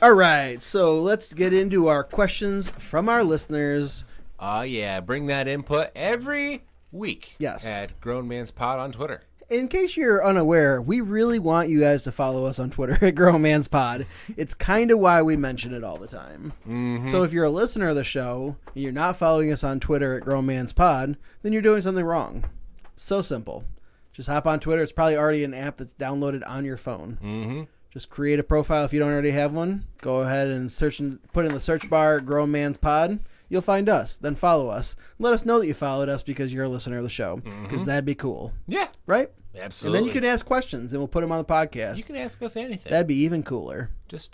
All right, so let's get into our questions from our listeners. Oh, yeah. Bring that input every week. Yes. At Grown Man's Pod on Twitter. In case you're unaware, we really want you guys to follow us on Twitter at Grown Man's Pod. It's kind of why we mention it all the time. Mm-hmm. So if you're a listener of the show and you're not following us on Twitter at Grown Man's Pod, then you're doing something wrong. So simple. Just hop on Twitter. It's probably already an app that's downloaded on your phone. Mm-hmm. Just create a profile if you don't already have one. Go ahead and search and put in the search bar Grown Man's Pod. You'll find us. Then follow us. Let us know that you followed us because you're a listener of the show. Because that'd be cool. Yeah. Right? Absolutely. And then you can ask questions and we'll put them on the podcast. You can ask us anything. That'd be even cooler. Just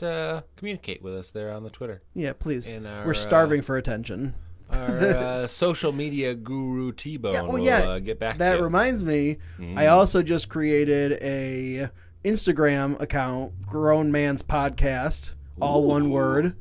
communicate with us there on the Twitter. Yeah, please. We're starving for attention. Our social media guru T-Bone will get back to you. That reminds me, I also just created a Instagram account, Grown Man's Podcast, all one word.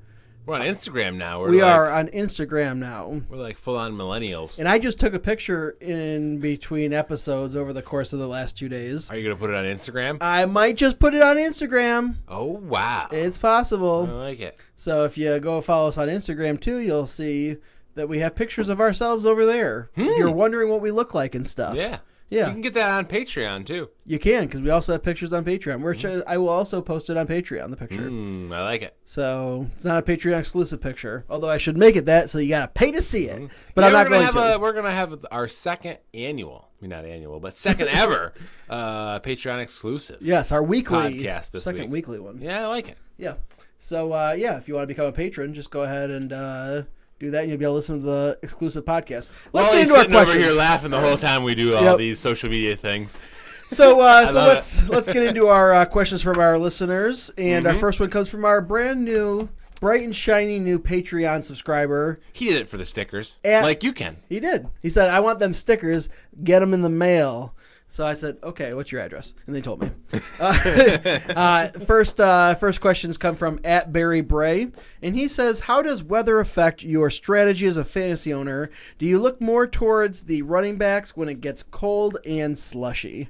We're on Instagram now. We are on Instagram now. We're like full-on millennials. And I just took a picture in between episodes over the course of the last 2 days. Are you going to put it on Instagram? I might just put it on Instagram. Oh, wow. It's possible. I like it. So if you go follow us on Instagram, too, you'll see that we have pictures of ourselves over there. If you're wondering what we look like and stuff. Yeah. Yeah. You can get that on Patreon, too. You can, because we also have pictures on Patreon. I will also post it on Patreon, the picture. I like it. So it's not a Patreon exclusive picture, although I should make it that, so you got to pay to see it. But I'm not going to. We're going to have our second annual, not annual, but second ever Patreon exclusive. Yes, our weekly podcast this second week. Weekly one. Yeah, I like it. Yeah. So, if you want to become a patron, just go ahead and do that, and you'll be able to listen to the exclusive podcast. Let's get into our questions. Over here laughing the whole time we do all these social media things. So let's get into our questions from our listeners, and our first one comes from our brand new, bright and shiny new Patreon subscriber. He did it for the stickers, like you can. He did. He said, "I want them stickers. Get them in the mail." So I said, "Okay, what's your address?" And they told me. First questions come from @BarryBray, and he says, "How does weather affect your strategy as a fantasy owner? Do you look more towards the running backs when it gets cold and slushy?"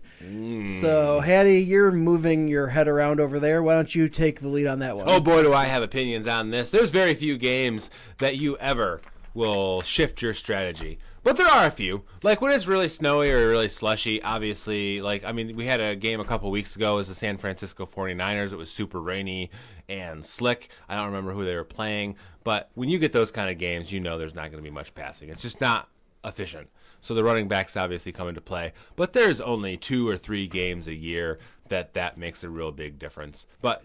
So, Hattie, you're moving your head around over there. Why don't you take the lead on that one? Oh boy, do I have opinions on this. There's very few games that you ever will shift your strategy. But there are a few. Like when it's really snowy or really slushy, obviously, we had a game a couple weeks ago as the San Francisco 49ers. It was super rainy and slick. I don't remember who they were playing. But when you get those kind of games, you know there's not going to be much passing. It's just not efficient. So the running backs obviously come into play. But there's only 2 or 3 games a year that makes a real big difference. But,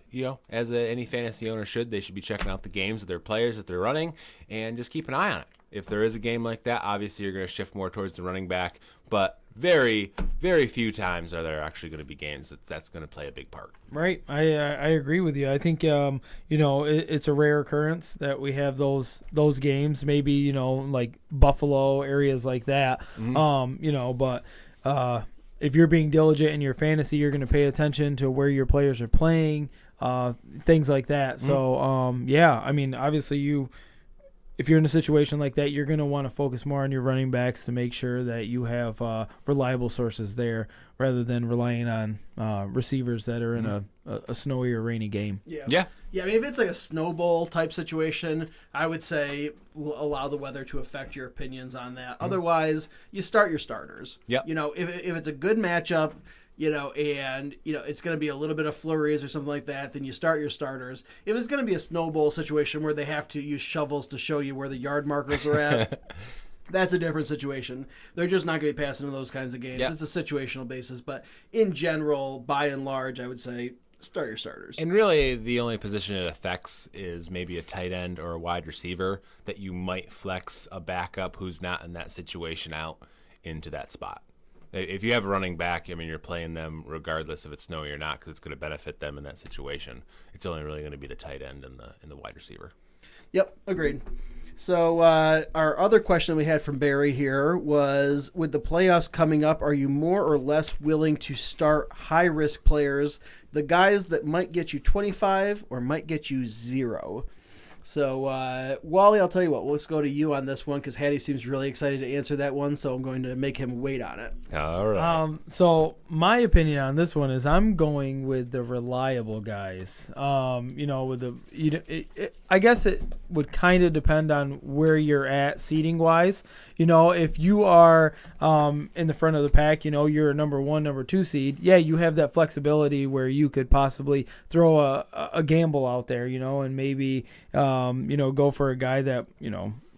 as any fantasy owner should, they should be checking out the games of their players that they're running and just keep an eye on it. If there is a game like that, obviously you're going to shift more towards the running back. But very, very few times are there actually going to be games that's going to play a big part. Right. I agree with you. I think, it's a rare occurrence that we have those games, maybe, like Buffalo, areas like that. But if you're being diligent in your fantasy, you're going to pay attention to where your players are playing, things like that. So, obviously if you're in a situation like that, you're going to want to focus more on your running backs to make sure that you have reliable sources there rather than relying on receivers that are in a snowy or rainy game. Yeah. I mean, if it's like a Snow Bowl type situation, I would say allow the weather to affect your opinions on that. Otherwise, you start your starters. Yep. If it's a good matchup, and it's going to be a little bit of flurries or something like that, then you start your starters. If it's going to be a Snow Bowl situation where they have to use shovels to show you where the yard markers are at, that's a different situation. They're just not going to be passing in those kinds of games. Yep. It's a situational basis. But in general, by and large, I would say start your starters. And really, the only position it affects is maybe a tight end or a wide receiver that you might flex a backup who's not in that situation out into that spot. If you have a running back, you're playing them regardless if it's snowy or not because it's going to benefit them in that situation. It's only really going to be the tight end and the wide receiver. Yep, agreed. So our other question we had from Barry here was, with the playoffs coming up, are you more or less willing to start high-risk players, the guys that might get you 25 or might get you 0? So, Wally, I'll tell you what. Let's go to you on this one because Hattie seems really excited to answer that one. So I'm going to make him wait on it. All right. So my opinion on this one is I'm going with the reliable guys. I guess it would kind of depend on where you're at seeding wise. If you are in the front of the pack, you're a number 1, number 2 seed. Yeah, you have that flexibility where you could possibly throw a gamble out there, and maybe go for a guy that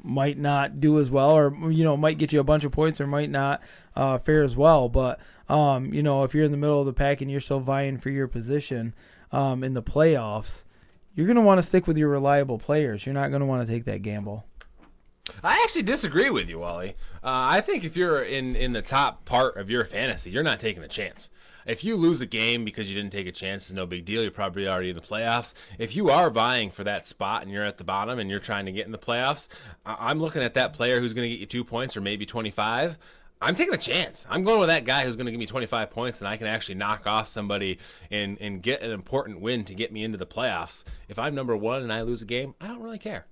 might not do as well, or might get you a bunch of points, or might not fare as well. But if you're in the middle of the pack and you're still vying for your position in the playoffs, you're going to want to stick with your reliable players. You're not going to want to take that gamble. I actually disagree with you, Wally. I think if you're in the top part of your fantasy, you're not taking a chance. If you lose a game because you didn't take a chance, it's no big deal. You're probably already in the playoffs. If you are vying for that spot and you're at the bottom and you're trying to get in the playoffs, I'm looking at that player who's going to get you 2 points or maybe 25. I'm taking a chance. I'm going with that guy who's going to give me 25 points, and I can actually knock off somebody and get an important win to get me into the playoffs. If I'm number 1 and I lose a game, I don't really care.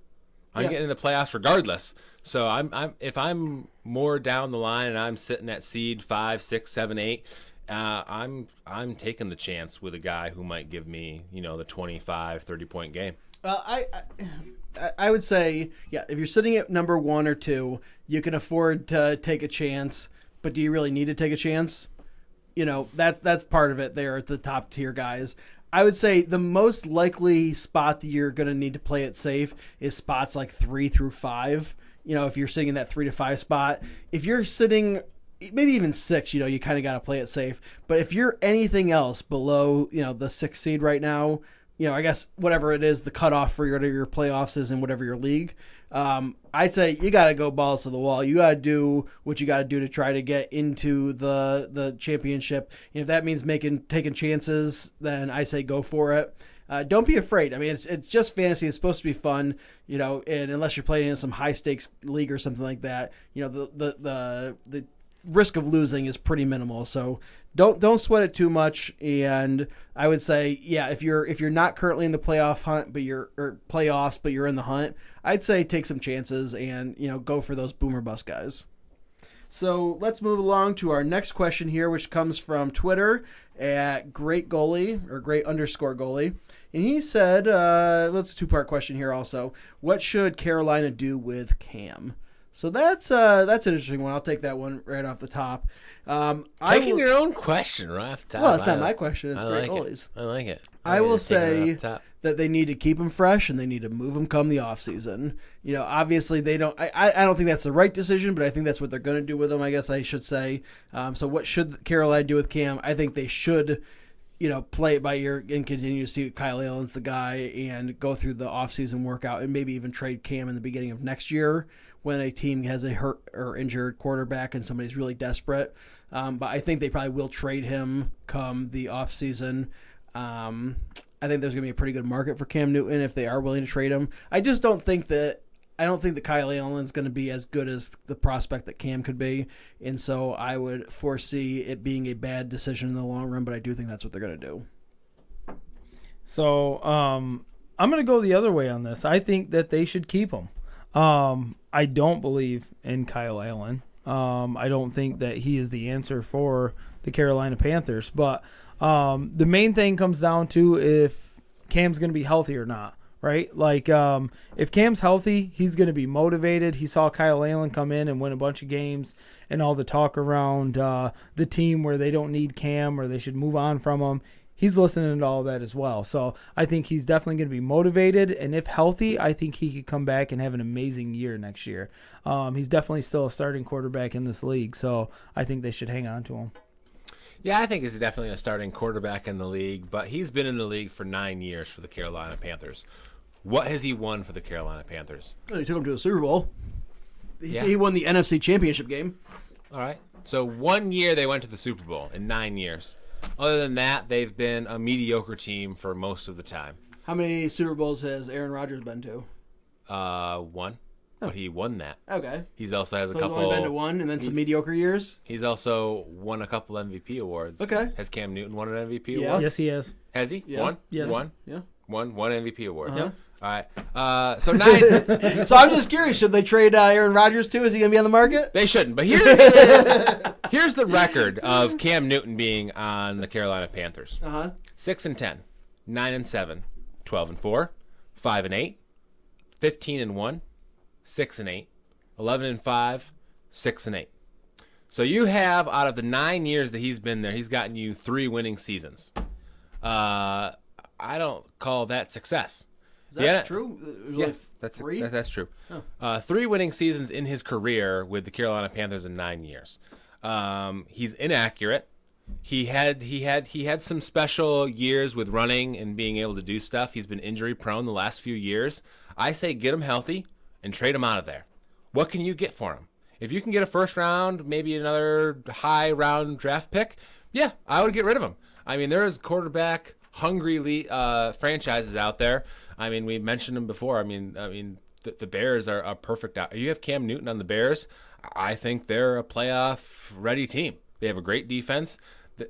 I'm getting in the playoffs regardless. So if I'm more down the line and I'm sitting at seed 5, 6, 7, 8, I'm taking the chance with a guy who might give me, the 25, 30-point game. I would say, if you're sitting at number 1 or 2, you can afford to take a chance, but do you really need to take a chance? That's part of it there at the top tier guys. I would say the most likely spot that you're going to need to play it safe is spots like 3 through 5. If you're sitting in that 3 to 5 spot, if you're sitting maybe even 6, you kind of got to play it safe. But if you're anything else below, the 6th seed right now, I guess whatever it is, the cutoff for whatever your playoffs is in whatever your league, I'd say you got to go balls to the wall. You got to do what you got to do to try to get into the championship. And if that means taking chances, then I say go for it. Don't be afraid. I mean, it's just fantasy. It's supposed to be fun, and unless you're playing in some high stakes league or something like that, the risk of losing is pretty minimal. So don't sweat it too much. And I would say, if you're not currently in the playoff hunt, but playoffs, but you're in the hunt, I'd say take some chances and, go for those boomer bust guys. So let's move along to our next question here, which comes from Twitter at great_goalie. And he said, that's a 2-part question here also. What should Carolina do with Cam? So that's an interesting one. I'll take that one right off the top. Taking your own question right off the top. Well, it's not my question. It's Great Goalies. I like it. I will say that they need to keep him fresh and they need to move him come the offseason. Obviously they don't. I don't think that's the right decision, but I think that's what they're going to do with him, I guess I should say. So what should Carolina do with Cam? I think they should play it by ear and continue to see Kyle Allen's the guy and go through the offseason workout and maybe even trade Cam in the beginning of next year when a team has a hurt or injured quarterback and somebody's really desperate. But I think they probably will trade him come the offseason. I think there's going to be a pretty good market for Cam Newton if they are willing to trade him. I just don't think that Kyle Allen's going to be as good as the prospect that Cam could be. And so I would foresee it being a bad decision in the long run, but I do think that's what they're going to do. So I'm going to go the other way on this. I think that they should keep him. I don't believe in Kyle Allen. I don't think that he is the answer for the Carolina Panthers. But the main thing comes down to if Cam's going to be healthy or not, right? Like if Cam's healthy, he's going to be motivated. He saw Kyle Allen come in and win a bunch of games and all the talk around the team where they don't need Cam or they should move on from him. He's listening to all that as well. So I think he's definitely going to be motivated. And if healthy, I think he could come back and have an amazing year next year. He's definitely still a starting quarterback in this league. So I think they should hang on to him. Yeah, I think he's definitely a starting quarterback in the league. But he's been in the league for 9 years for the Carolina Panthers. What has he won for the Carolina Panthers? Well, he took him to the Super Bowl. He won the NFC Championship game. All right. So 1 year they went to the Super Bowl in 9 years. Other than that, they've been a mediocre team for most of the time. How many Super Bowls has Aaron Rodgers been to? One. But he won that. Okay. He's also has so a couple. He's only been to one, and then some mediocre years. He's also won a couple MVP awards. Okay. Has Cam Newton won an MVP award? Yes, he has. Has he? Yeah. One. Yes. One. Yeah. One MVP award. Uh-huh. All right. So 9. So I'm just curious, should they trade Aaron Rodgers too? Is he going to be on the market? They shouldn't. But here's the record of Cam Newton being on the Carolina Panthers. 6-10, 9-7, 12-4, 5-8, 15-1, 6-8, 11-5, 6-8. So you have, out of the 9 years that he's been there, he's gotten you 3 winning seasons. I don't call that success. Is that true? Yeah, that's true. Oh. 3 winning seasons in his career with the Carolina Panthers in 9 years. He's inaccurate. He had some special years with running and being able to do stuff. He's been injury prone the last few years. I say get him healthy and trade him out of there. What can you get for him? If you can get a first round, maybe another high round draft pick, yeah, I would get rid of him. I mean, there is quarterback hungry franchises out there. I mean, we mentioned them before. I mean, the Bears are a perfect. You have Cam Newton on the Bears. I think they're a playoff ready team. They have a great defense.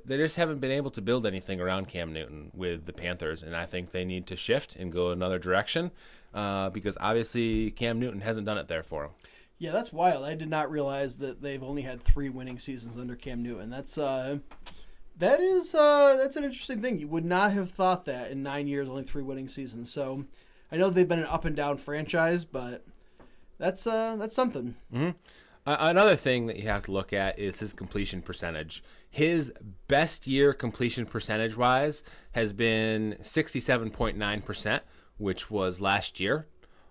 They just haven't been able to build anything around Cam Newton with the Panthers, and I think they need to shift and go another direction because obviously Cam Newton hasn't done it there for them. Yeah, that's wild. I did not realize that they've only had 3 winning seasons under Cam Newton. That's an interesting thing. You would not have thought that in 9 years, only 3 winning seasons. So I know they've been an up and down franchise, but that's something. Mm-hmm. Another thing that you have to look at is his completion percentage. His best year completion percentage-wise has been 67.9%, which was last year.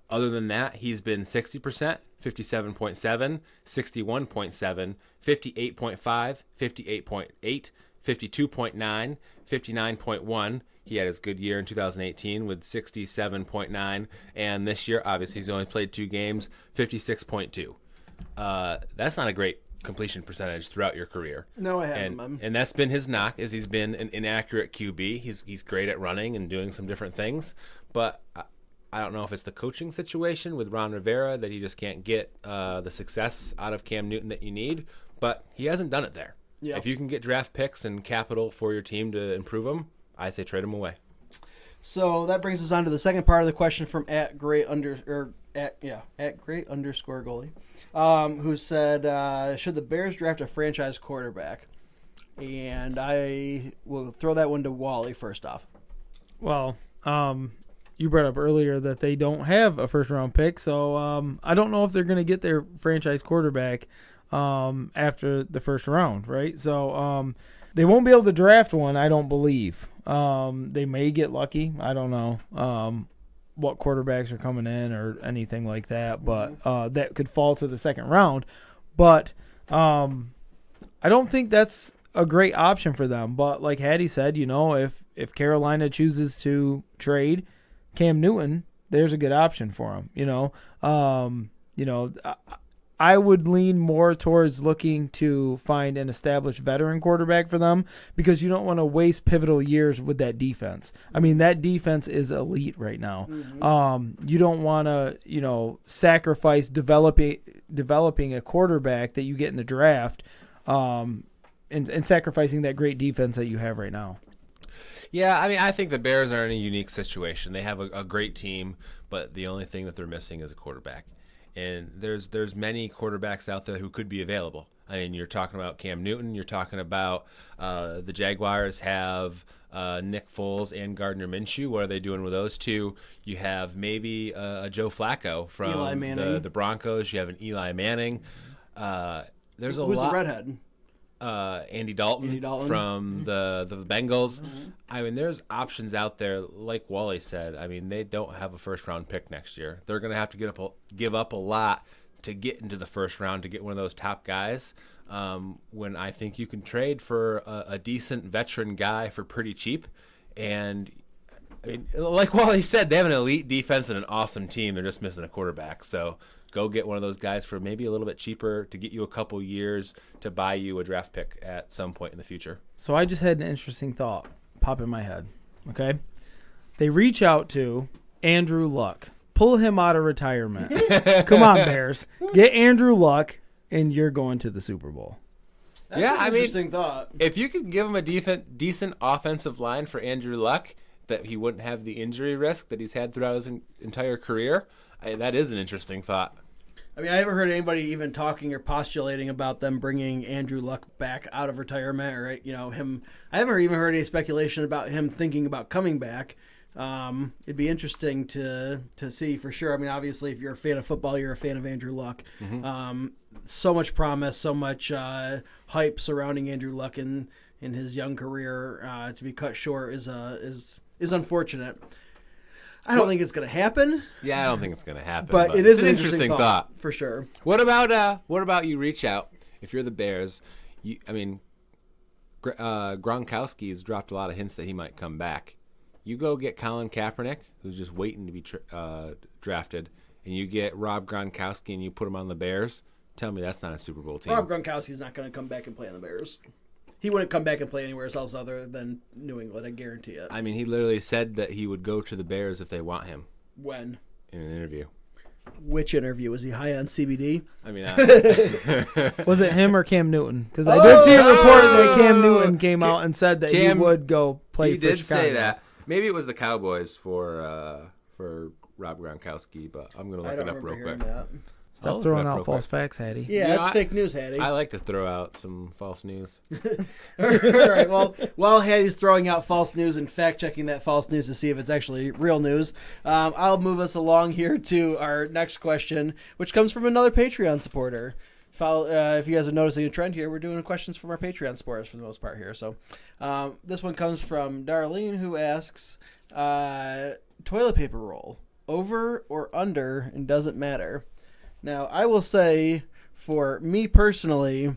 Other than that, he's been 60%, 57.7, 61.7, 58.5, 58.8, 52.9, 59.1. He had his good year in 2018 with 67.9, and this year, obviously, he's only played 2 games, 56.2. That's not a great completion percentage throughout your career. No, I haven't. And that's been his knock, is he's been an inaccurate QB. He's great at running and doing some different things, but I don't know if it's the coaching situation with Ron Rivera that he just can't get the success out of Cam Newton that you need, but he hasn't done it there. Yeah. If you can get draft picks and capital for your team to improve them, I say trade them away. So that brings us on to the second part of the question from at great underscore goalie, who said, should the Bears draft a franchise quarterback? And I will throw that one to Wally first off. Well, you brought up earlier that they don't have a first-round pick, so I don't know if they're going to get their franchise quarterback after the first round, right? So they won't be able to draft one, I don't believe. They may get lucky. I don't know what quarterbacks are coming in or anything like that, but that could fall to the second round. But I don't think that's a great option for them. But like Hattie said, if Carolina chooses to trade Cam Newton, there's a good option for him. I would lean more towards looking to find an established veteran quarterback for them because you don't want to waste pivotal years with that defense. I mean, that defense is elite right now. Mm-hmm. You don't want to, sacrifice developing a quarterback that you get in the draft and sacrificing that great defense that you have right now. Yeah, I mean, I think the Bears are in a unique situation. They have a great team, but the only thing that they're missing is a quarterback. And there's many quarterbacks out there who could be available. I mean, you're talking about Cam Newton. You're talking about the Jaguars have Nick Foles and Gardner Minshew. What are they doing with those two? You have maybe a Joe Flacco from the Broncos. You have an Eli Manning. Who's the redhead? Andy Dalton from the Bengals. Mm-hmm. I mean, there's options out there. Like Wally said, I mean, they don't have a first-round pick next year. They're going to have to give up a lot to get into the first round to get one of those top guys. When I think you can trade for a decent veteran guy for pretty cheap. And I mean, like Wally said, they have an elite defense and an awesome team. They're just missing a quarterback. So go get one of those guys for maybe a little bit cheaper to get you a couple years to buy you a draft pick at some point in the future. So I just had an interesting thought pop in my head. Okay. They reach out to Andrew Luck. Pull him out of retirement. Come on, Bears. Get Andrew Luck, and you're going to the Super Bowl. That's an interesting thought. If you could give him a decent offensive line for Andrew Luck, that he wouldn't have the injury risk that he's had throughout his entire career. That is an interesting thought. I mean, I haven't heard anybody even talking or postulating about them bringing Andrew Luck back out of retirement, or him. I haven't even heard any speculation about him thinking about coming back. It'd be interesting to see for sure. I mean, obviously, if you're a fan of football, you're a fan of Andrew Luck. Mm-hmm. So much promise, so much hype surrounding Andrew Luck in his young career. To be cut short is unfortunate. I don't think it's going to happen. Yeah, I don't think it's going to happen. But it is an interesting thought for sure. What about you reach out if you're the Bears? Gronkowski's dropped a lot of hints that he might come back. You go get Colin Kaepernick, who's just waiting to be drafted, and you get Rob Gronkowski and you put him on the Bears. Tell me that's not a Super Bowl team. Rob Gronkowski's not going to come back and play on the Bears. He wouldn't come back and play anywhere else other than New England, I guarantee it. I mean, he literally said that he would go to the Bears if they want him. When? In an interview. Which interview? Was he high on CBD? I mean, was it him or Cam Newton? Because I did see a report that Cam Newton came out and said that he would go play for Chicago. He did say that. Maybe it was the Cowboys for Rob Gronkowski, but I'm going to look it up real quick. Stop throwing out false facts, Hattie. Yeah, that's fake news, Hattie. I like to throw out some false news. All right. Well, while Hattie's throwing out false news and fact-checking that false news to see if it's actually real news, I'll move us along here to our next question, which comes from another Patreon supporter. If you guys are noticing a trend here, we're doing questions from our Patreon supporters for the most part here. So this one comes from Darlene, who asks, toilet paper roll, over or under, and doesn't matter. Now, I will say, for me personally,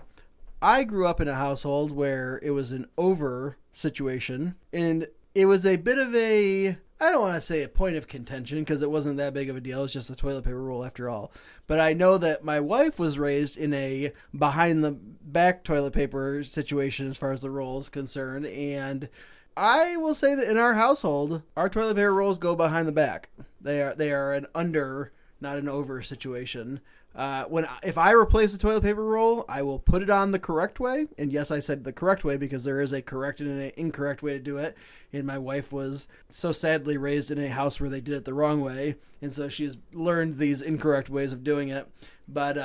I grew up in a household where it was an over situation, and it was a bit of a, I don't want to say a point of contention, because it wasn't that big of a deal. It's just a toilet paper roll after all. But I know that my wife was raised in a behind-the-back toilet paper situation as far as the roll is concerned, and I will say that in our household, our toilet paper rolls go behind the back. They are an under, not an over situation. If I replace a toilet paper roll, I will put it on the correct way. And yes, I said the correct way because there is a correct and an incorrect way to do it. And my wife was so sadly raised in a house where they did it the wrong way. And so she's learned these incorrect ways of doing it. But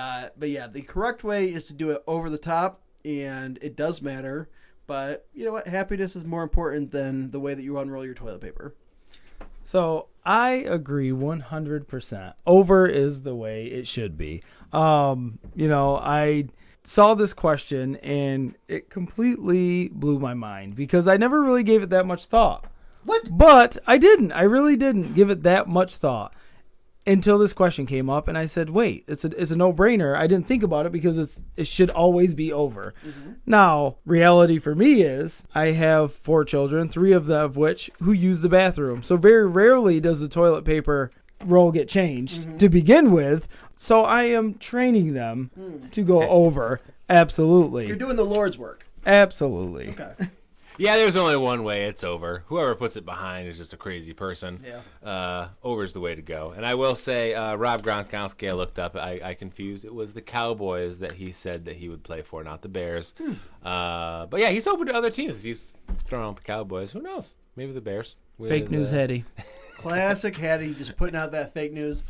yeah, the correct way is to do it over the top, and it does matter. But you know what? Happiness is more important than the way that you unroll your toilet paper. So I agree 100%. Over is the way it should be. I saw this question and it completely blew my mind because I never really gave it that much thought. What? But I didn't. I really didn't give it that much thought until this question came up, and I said, "Wait, it's a no-brainer." I didn't think about it because it should always be over. Mm-hmm. Now, reality for me is I have 4 children, 3 of them of which who use the bathroom. So very rarely does the toilet paper roll get changed to begin with. So I am training them to go over. Absolutely. You're doing the Lord's work. Absolutely. Okay. Yeah, there's only one way. It's over. Whoever puts it behind is just a crazy person. Yeah. Over's the way to go. And I will say, Rob Gronkowski, I looked up. I confused. It was the Cowboys that he said that he would play for, not the Bears. But yeah, he's open to other teams. If he's throwing out the Cowboys, who knows? Maybe the Bears. Fake news, Hattie. Classic Hattie, just putting out that fake news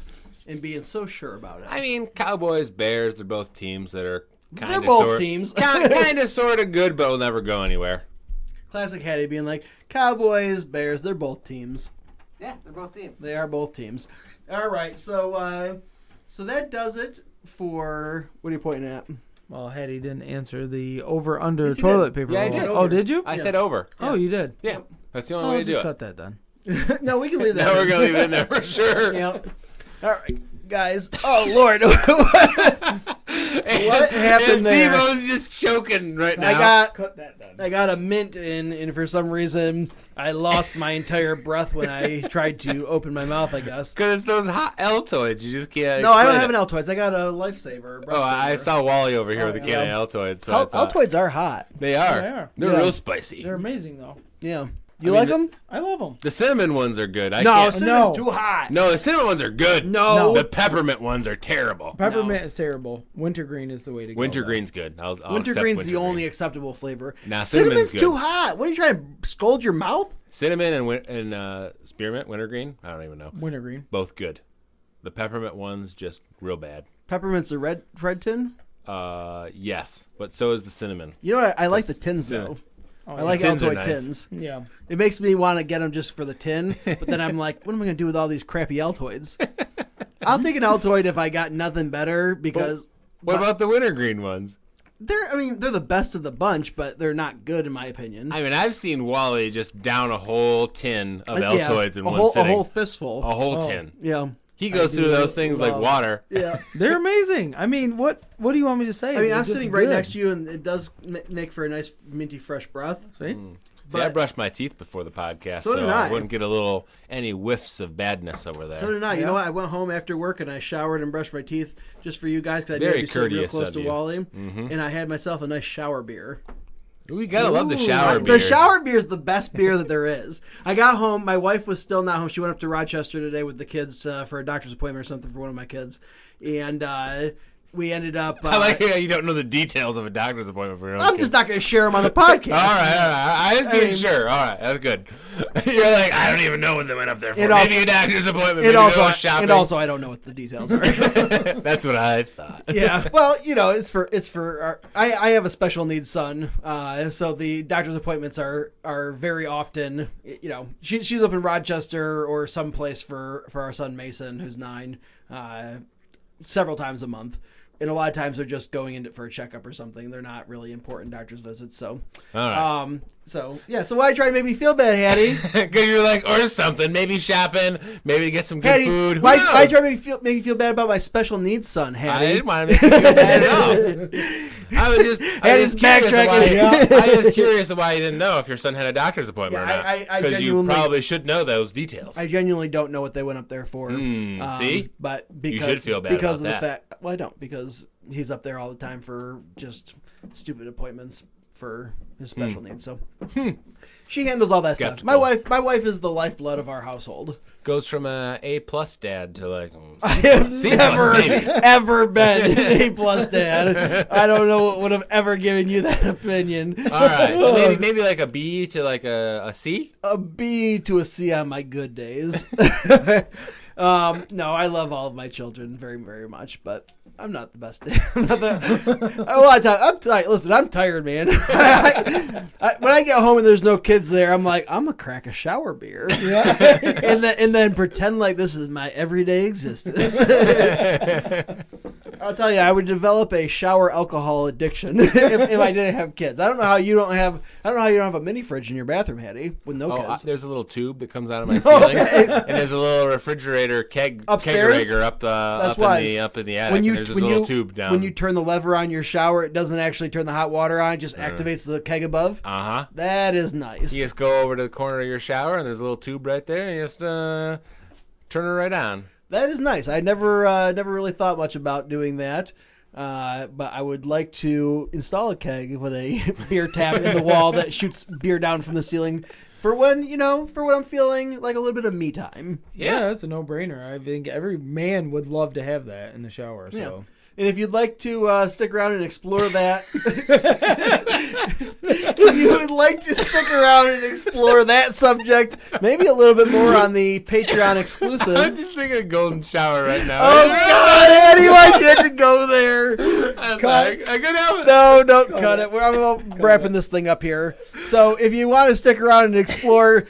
and being so sure about it. I mean, Cowboys, Bears, they're both teams that are kind of teams. kind of sort of good, but will never go anywhere. Classic Hattie being like, Cowboys, Bears, they're both teams. Yeah, they're both teams. They are both teams. All right, so that does it for, what are you pointing at? Well, Hattie didn't answer the over-under toilet paper roll. I did. Oh, did you? I said over. Oh, you did? Yeah. That's the only way to do it. Just cut that then. No, we can leave that No, we're going to leave it in there for sure. Yep. All right, guys. Oh, Lord. What happened there? T-Bone's just choking right now. Cut that down. I got a mint in, and for some reason, I lost my entire breath when I tried to open my mouth, I guess. Because it's those hot Altoids. You just can't. No, I don't have an Altoids. I got a Lifesaver. I saw Wally over here with a can of Altoids. So Altoids are hot. They are. They're real spicy. They're amazing, though. Yeah. You like them? I love them. The cinnamon ones are good. Cinnamon's too hot. No, the cinnamon ones are good. No. The peppermint ones are terrible. Peppermint is terrible. Wintergreen is the way to go. Wintergreen's good. I'll Wintergreen's the only acceptable flavor. Nah, Cinnamon's too hot. What are you trying to scold your mouth? Cinnamon and spearmint, wintergreen. I don't even know. Wintergreen. Both good. The peppermint one's just real bad. Peppermint's a red tin? Yes, but so is the cinnamon. You know what? I like the tins, though. Oh, I like Altoid tins. Yeah. It makes me want to get them just for the tin, but then I'm like, what am I going to do with all these crappy Altoids? I'll take an Altoid if I got nothing better because... What about the wintergreen ones? They're the best of the bunch, but they're not good in my opinion. I mean, I've seen Wally just down a whole tin of Altoids in one A sitting. whole fistful. A whole tin. Yeah. He goes through those things like water. Yeah. They're amazing. I mean, what do you want me to say? I mean, I'm sitting right next to you, and it does make for a nice minty fresh breath. See? See, I brushed my teeth before the podcast, so I wouldn't get any whiffs of badness over there. So did I. You know what? I went home after work, and I showered and brushed my teeth just for you guys, because I knew you'd sit real close to Wally. And I had myself a nice shower beer. We gotta love the shower beer. The shower beer is the best beer that there is. I got home. My wife was still not home. She went up to Rochester today with the kids for a doctor's appointment or something for one of my kids. And we ended up... I like how you don't know the details of a doctor's appointment for your own I'm just not going to share them on the podcast. All right. I was being sure. All right, that's good. You're like, I don't even know what they went up there for. Maybe a doctor's appointment, maybe shopping. And also, I don't know what the details are. That's what I thought. Yeah. Well, it's for I have a special needs son, so the doctor's appointments are very often, she's up in Rochester or someplace for our son Mason, who's 9, several times a month. And a lot of times they're just going in for a checkup or something. They're not really important doctor's visits. So, all right. So why try to make me feel bad, Hattie? Because you're like, or something, maybe shopping, maybe get some good Hattie, food. Why try to make me feel bad about my special needs son, Hattie? I didn't want to make you feel bad at all. I was just curious of why you didn't know if your son had a doctor's appointment or not. Because you probably should know those details. I genuinely don't know what they went up there for. See? But you should feel bad because about of the fact. Well, I don't, because he's up there all the time for just stupid appointments for his special needs. So she handles all that stuff. My wife is the lifeblood of our household. Goes from a A+ dad to like I have never ever been an A+ dad. I don't know what would have ever given you that opinion. All right, so maybe like a B to like a C. A B to a C on my good days. No, I love all of my children very, very much, but I'm not the best. A lot of times, I'm tired. Listen, I'm tired, man. When I get home and there's no kids there, I'm like, I'm gonna crack a shower beer, and then pretend like this is my everyday existence. I'll tell you, I would develop a shower alcohol addiction if I didn't have kids. I don't know how you don't have a mini fridge in your bathroom, Hattie, with no kids. There's a little tube that comes out of my ceiling, and there's a little refrigerator kegerator up in the attic. There's a little tube down. When you turn the lever on your shower, it doesn't actually turn the hot water on; it just activates the keg above. That is nice. You just go over to the corner of your shower, and there's a little tube right there, and you just turn it right on. That is nice. I never really thought much about doing that, but I would like to install a keg with a beer tap in the wall that shoots beer down from the ceiling for when I'm feeling like a little bit of me time. Yeah, that's a no-brainer. I think every man would love to have that in the shower. So. Yeah. And if you'd like to stick around and explore that, if you would like to stick around and explore that subject, maybe a little bit more on the Patreon exclusive. I'm just thinking of golden shower right now. Oh God, Eddie, why'd you have to go there? I could help it. No, don't cut it. I'm wrapping this thing up here. So if you want to stick around and explore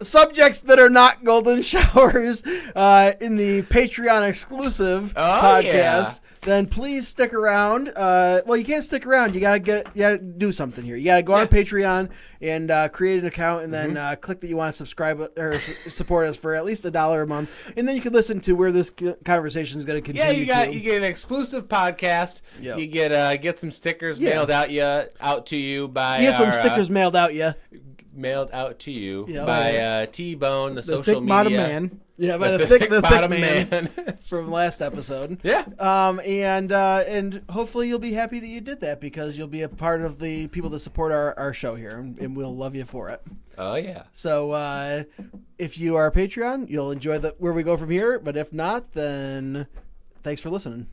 subjects that are not golden showers in the Patreon exclusive podcast, then please stick around. Well, you can't stick around. You gotta do something here. You gotta go on Patreon and create an account, and then click that you want to subscribe or support us for at least $1 a month, and then you can listen to where this conversation is going to continue. Yeah, you get an exclusive podcast. Yep. You get some stickers mailed out to you by. You get some stickers mailed out to you by T-Bone, the social thick media bottom man. Yeah, by the thick bottom man from last episode. Yeah. And hopefully you'll be happy that you did that, because you'll be a part of the people that support our show here, and we'll love you for it. Oh yeah. So if you are a Patreon, you'll enjoy where we go from here. But if not, then thanks for listening.